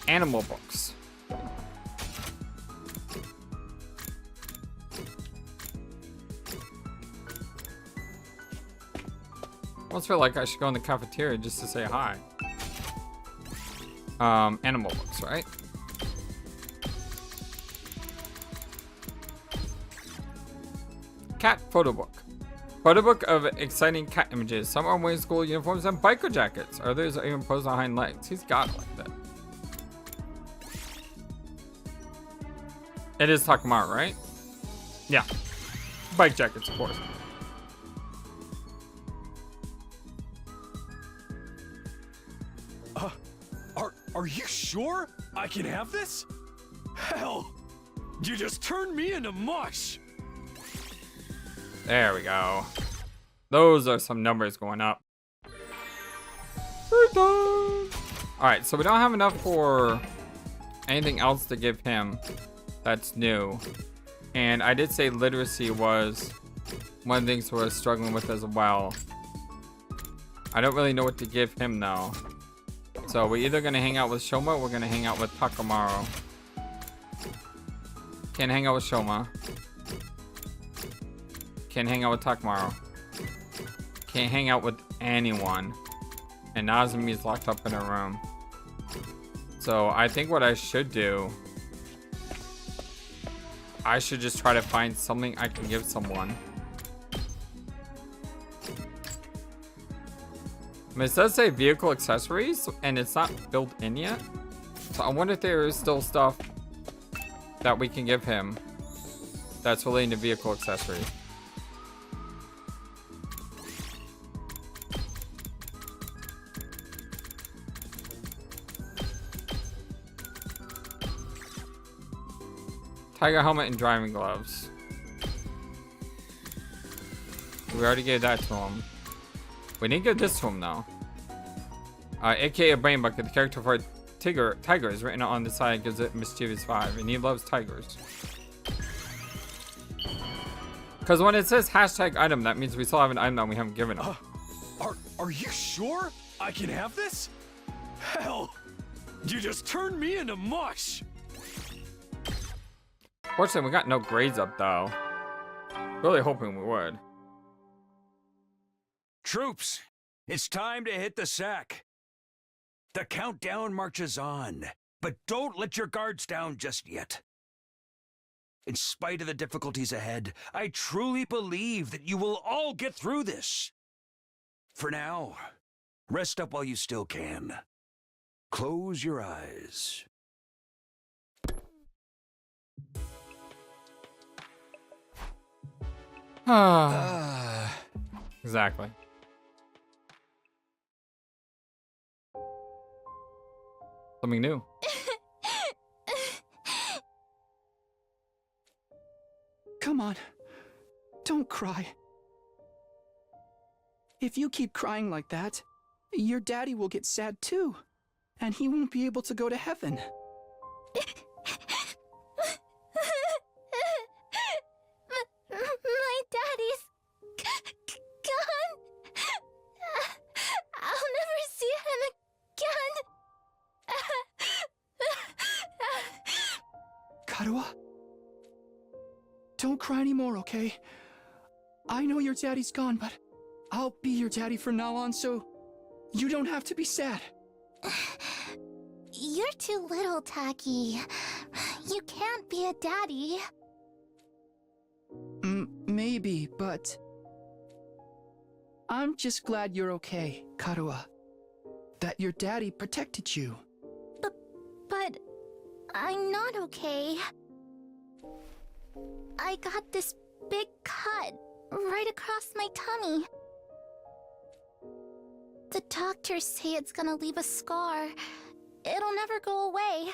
Speaker 1: Animal books. I almost feel like I should go in the cafeteria just to say hi. Animal books, right? Cat photo book. Photo book of exciting cat images. Some are wearing school uniforms and biker jackets. Others are even posed on hind legs. He's got it like that. It is Takumaru, right? Yeah. Bike jackets, of course.
Speaker 8: Are you sure I can have this? Hell, you just turned me into mush.
Speaker 1: There we go. Those are some numbers going up. Alright, so we don't have enough for anything else to give him that's new. And I did say literacy was one of the things we're struggling with as well. I don't really know what to give him though. So we're either going to hang out with Shoma or we're going to hang out with Takumaru. Can't hang out with Shoma. Can't hang out with Takumaru. Can't hang out with anyone. And Nazumi's locked up in her room. So I think what I should do, I should just try to find something I can give someone. I mean, it does say vehicle accessories, and it's not built in yet. So I wonder if there is still stuff that we can give him that's relating to vehicle accessories. Tiger helmet and driving gloves. We already gave that to him. We didn't give this to him though. AKA Brain Bucket, the character for Tiger is written on the side, gives it mischievous vibe, and he loves tigers. Because when it says hashtag item, that means we still have an item that we haven't given him.
Speaker 8: Are you sure I can have this? Hell, you just turned me into mush.
Speaker 1: Fortunately, we got no grades up though. Really hoping we would.
Speaker 8: Troops, it's time to hit the sack. The countdown marches on, but don't let your guards down just yet. In spite of the difficulties ahead, I truly believe that you will all get through this. For now, rest up while you still can. Close your eyes.
Speaker 1: Exactly. Something new.
Speaker 2: Come on. Don't cry. If you keep crying like that, your daddy will get sad too. And he won't be able to go to heaven.
Speaker 3: My daddy's gone. I'll never see him again.
Speaker 2: Karua? Don't cry anymore, okay? I know your daddy's gone, but I'll be your daddy from now on, so you don't have to be sad.
Speaker 3: You're too little, Taki. You can't be a daddy.
Speaker 2: Maybe, but I'm just glad you're okay, Karua. That your daddy protected you.
Speaker 3: But I'm not okay. I got this big cut right across my tummy. The doctors say it's gonna leave a scar. It'll never go away.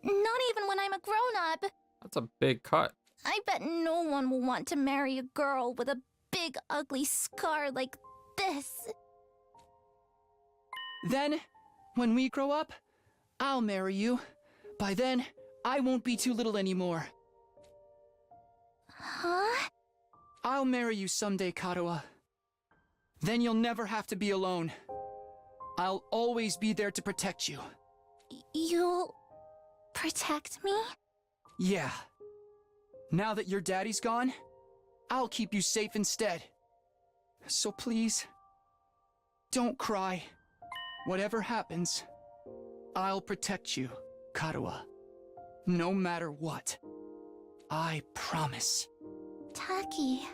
Speaker 3: Not even when I'm a grown-up.
Speaker 1: That's a big cut.
Speaker 3: I bet no one will want to marry a girl with a big, ugly scar like this.
Speaker 2: Then, when we grow up, I'll marry you. By then, I won't be too little anymore.
Speaker 3: Huh?
Speaker 2: I'll marry you someday, Karua. Then you'll never have to be alone. I'll always be there to protect you.
Speaker 3: You'll protect me?
Speaker 2: Yeah. Now that your daddy's gone, I'll keep you safe instead. So please, don't cry. Whatever happens, I'll protect you, Karua. No matter what. I promise.
Speaker 3: Taki.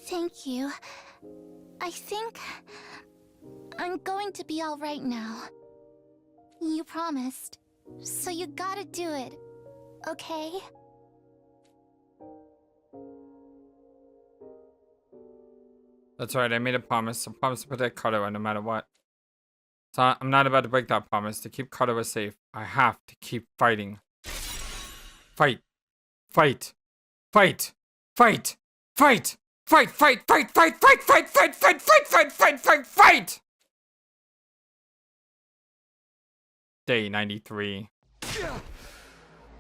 Speaker 3: Thank you. I think I'm going to be all right now. You promised, so you gotta do it, okay?
Speaker 1: That's right, I made a promise. I promised to protect Karua no matter what. So I'm not about to break that promise. To keep Karua safe, I have to keep fighting. Fight. Fight. Fight. Fight. Fight. Fight. Fight. Fight. Fight. Fight. Fight. Fight. Fight. Fight. Fight. Fight. Fight. Fight. Day 93.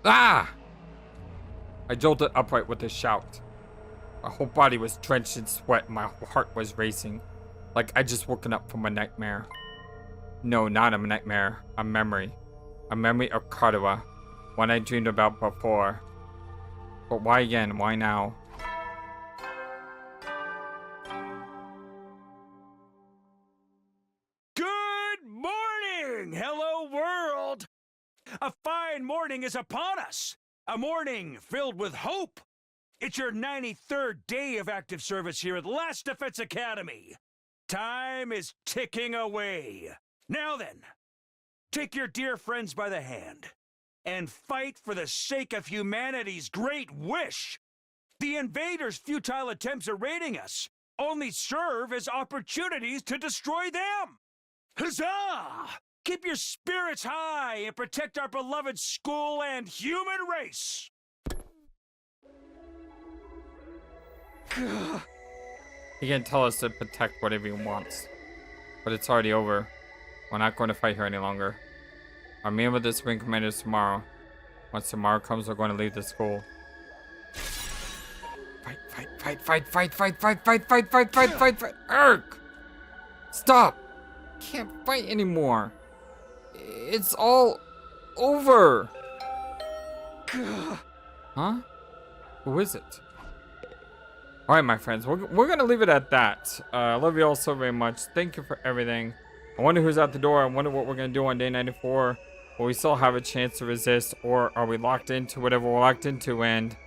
Speaker 1: Ah! I jolted upright with a shout. My whole body was drenched in sweat and my heart was racing. Like I'd just woken up from a nightmare. No, not a nightmare. A memory. A memory of Karua. One I dreamed about before. But why again? Why now?
Speaker 8: Good morning! Hello, world! A fine morning is upon us. A morning filled with hope. It's your 93rd day of active service here at Last Defense Academy. Time is ticking away. Now then, take your dear friends by the hand and fight for the sake of humanity's great wish. The invaders' futile attempts at raiding us only serve as opportunities to destroy them. Huzzah! Keep your spirits high and protect our beloved school and human race.
Speaker 1: He can tell us to protect whatever he wants. But it's already over. We're not going to fight here any longer. Our meeting with the Supreme Commander is tomorrow. Once tomorrow comes, we're going to leave the school. Fight, fight, fight, fight, fight, fight, fight, fight, fight, fight, fight, fight, fight. Urgh! Stop! Can't fight anymore. It's all over. Huh? Who is it? Alright, my friends, we're gonna leave it at that. I love you all so very much. Thank you for everything. I wonder who's at the door. I wonder what we're gonna do on day 94. Will we still have a chance to resist, or are we locked into whatever we're locked into, and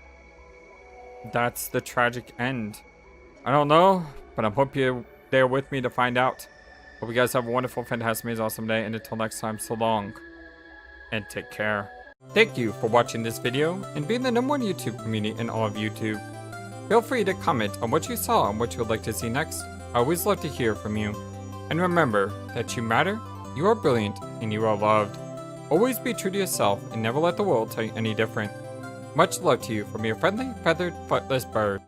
Speaker 1: that's the tragic end? I don't know, but I hope you're there with me to find out. Hope you guys have a wonderful, fantastic, amazing, awesome day, and until next time, so long, and take care. Thank you for watching this video, and being the #1 YouTube community in all of YouTube. Feel free to comment on what you saw and what you would like to see next. I always love to hear from you. And remember that you matter, you are brilliant, and you are loved. Always be true to yourself and never let the world tell you any different. Much love to you from your friendly, feathered, flightless bird.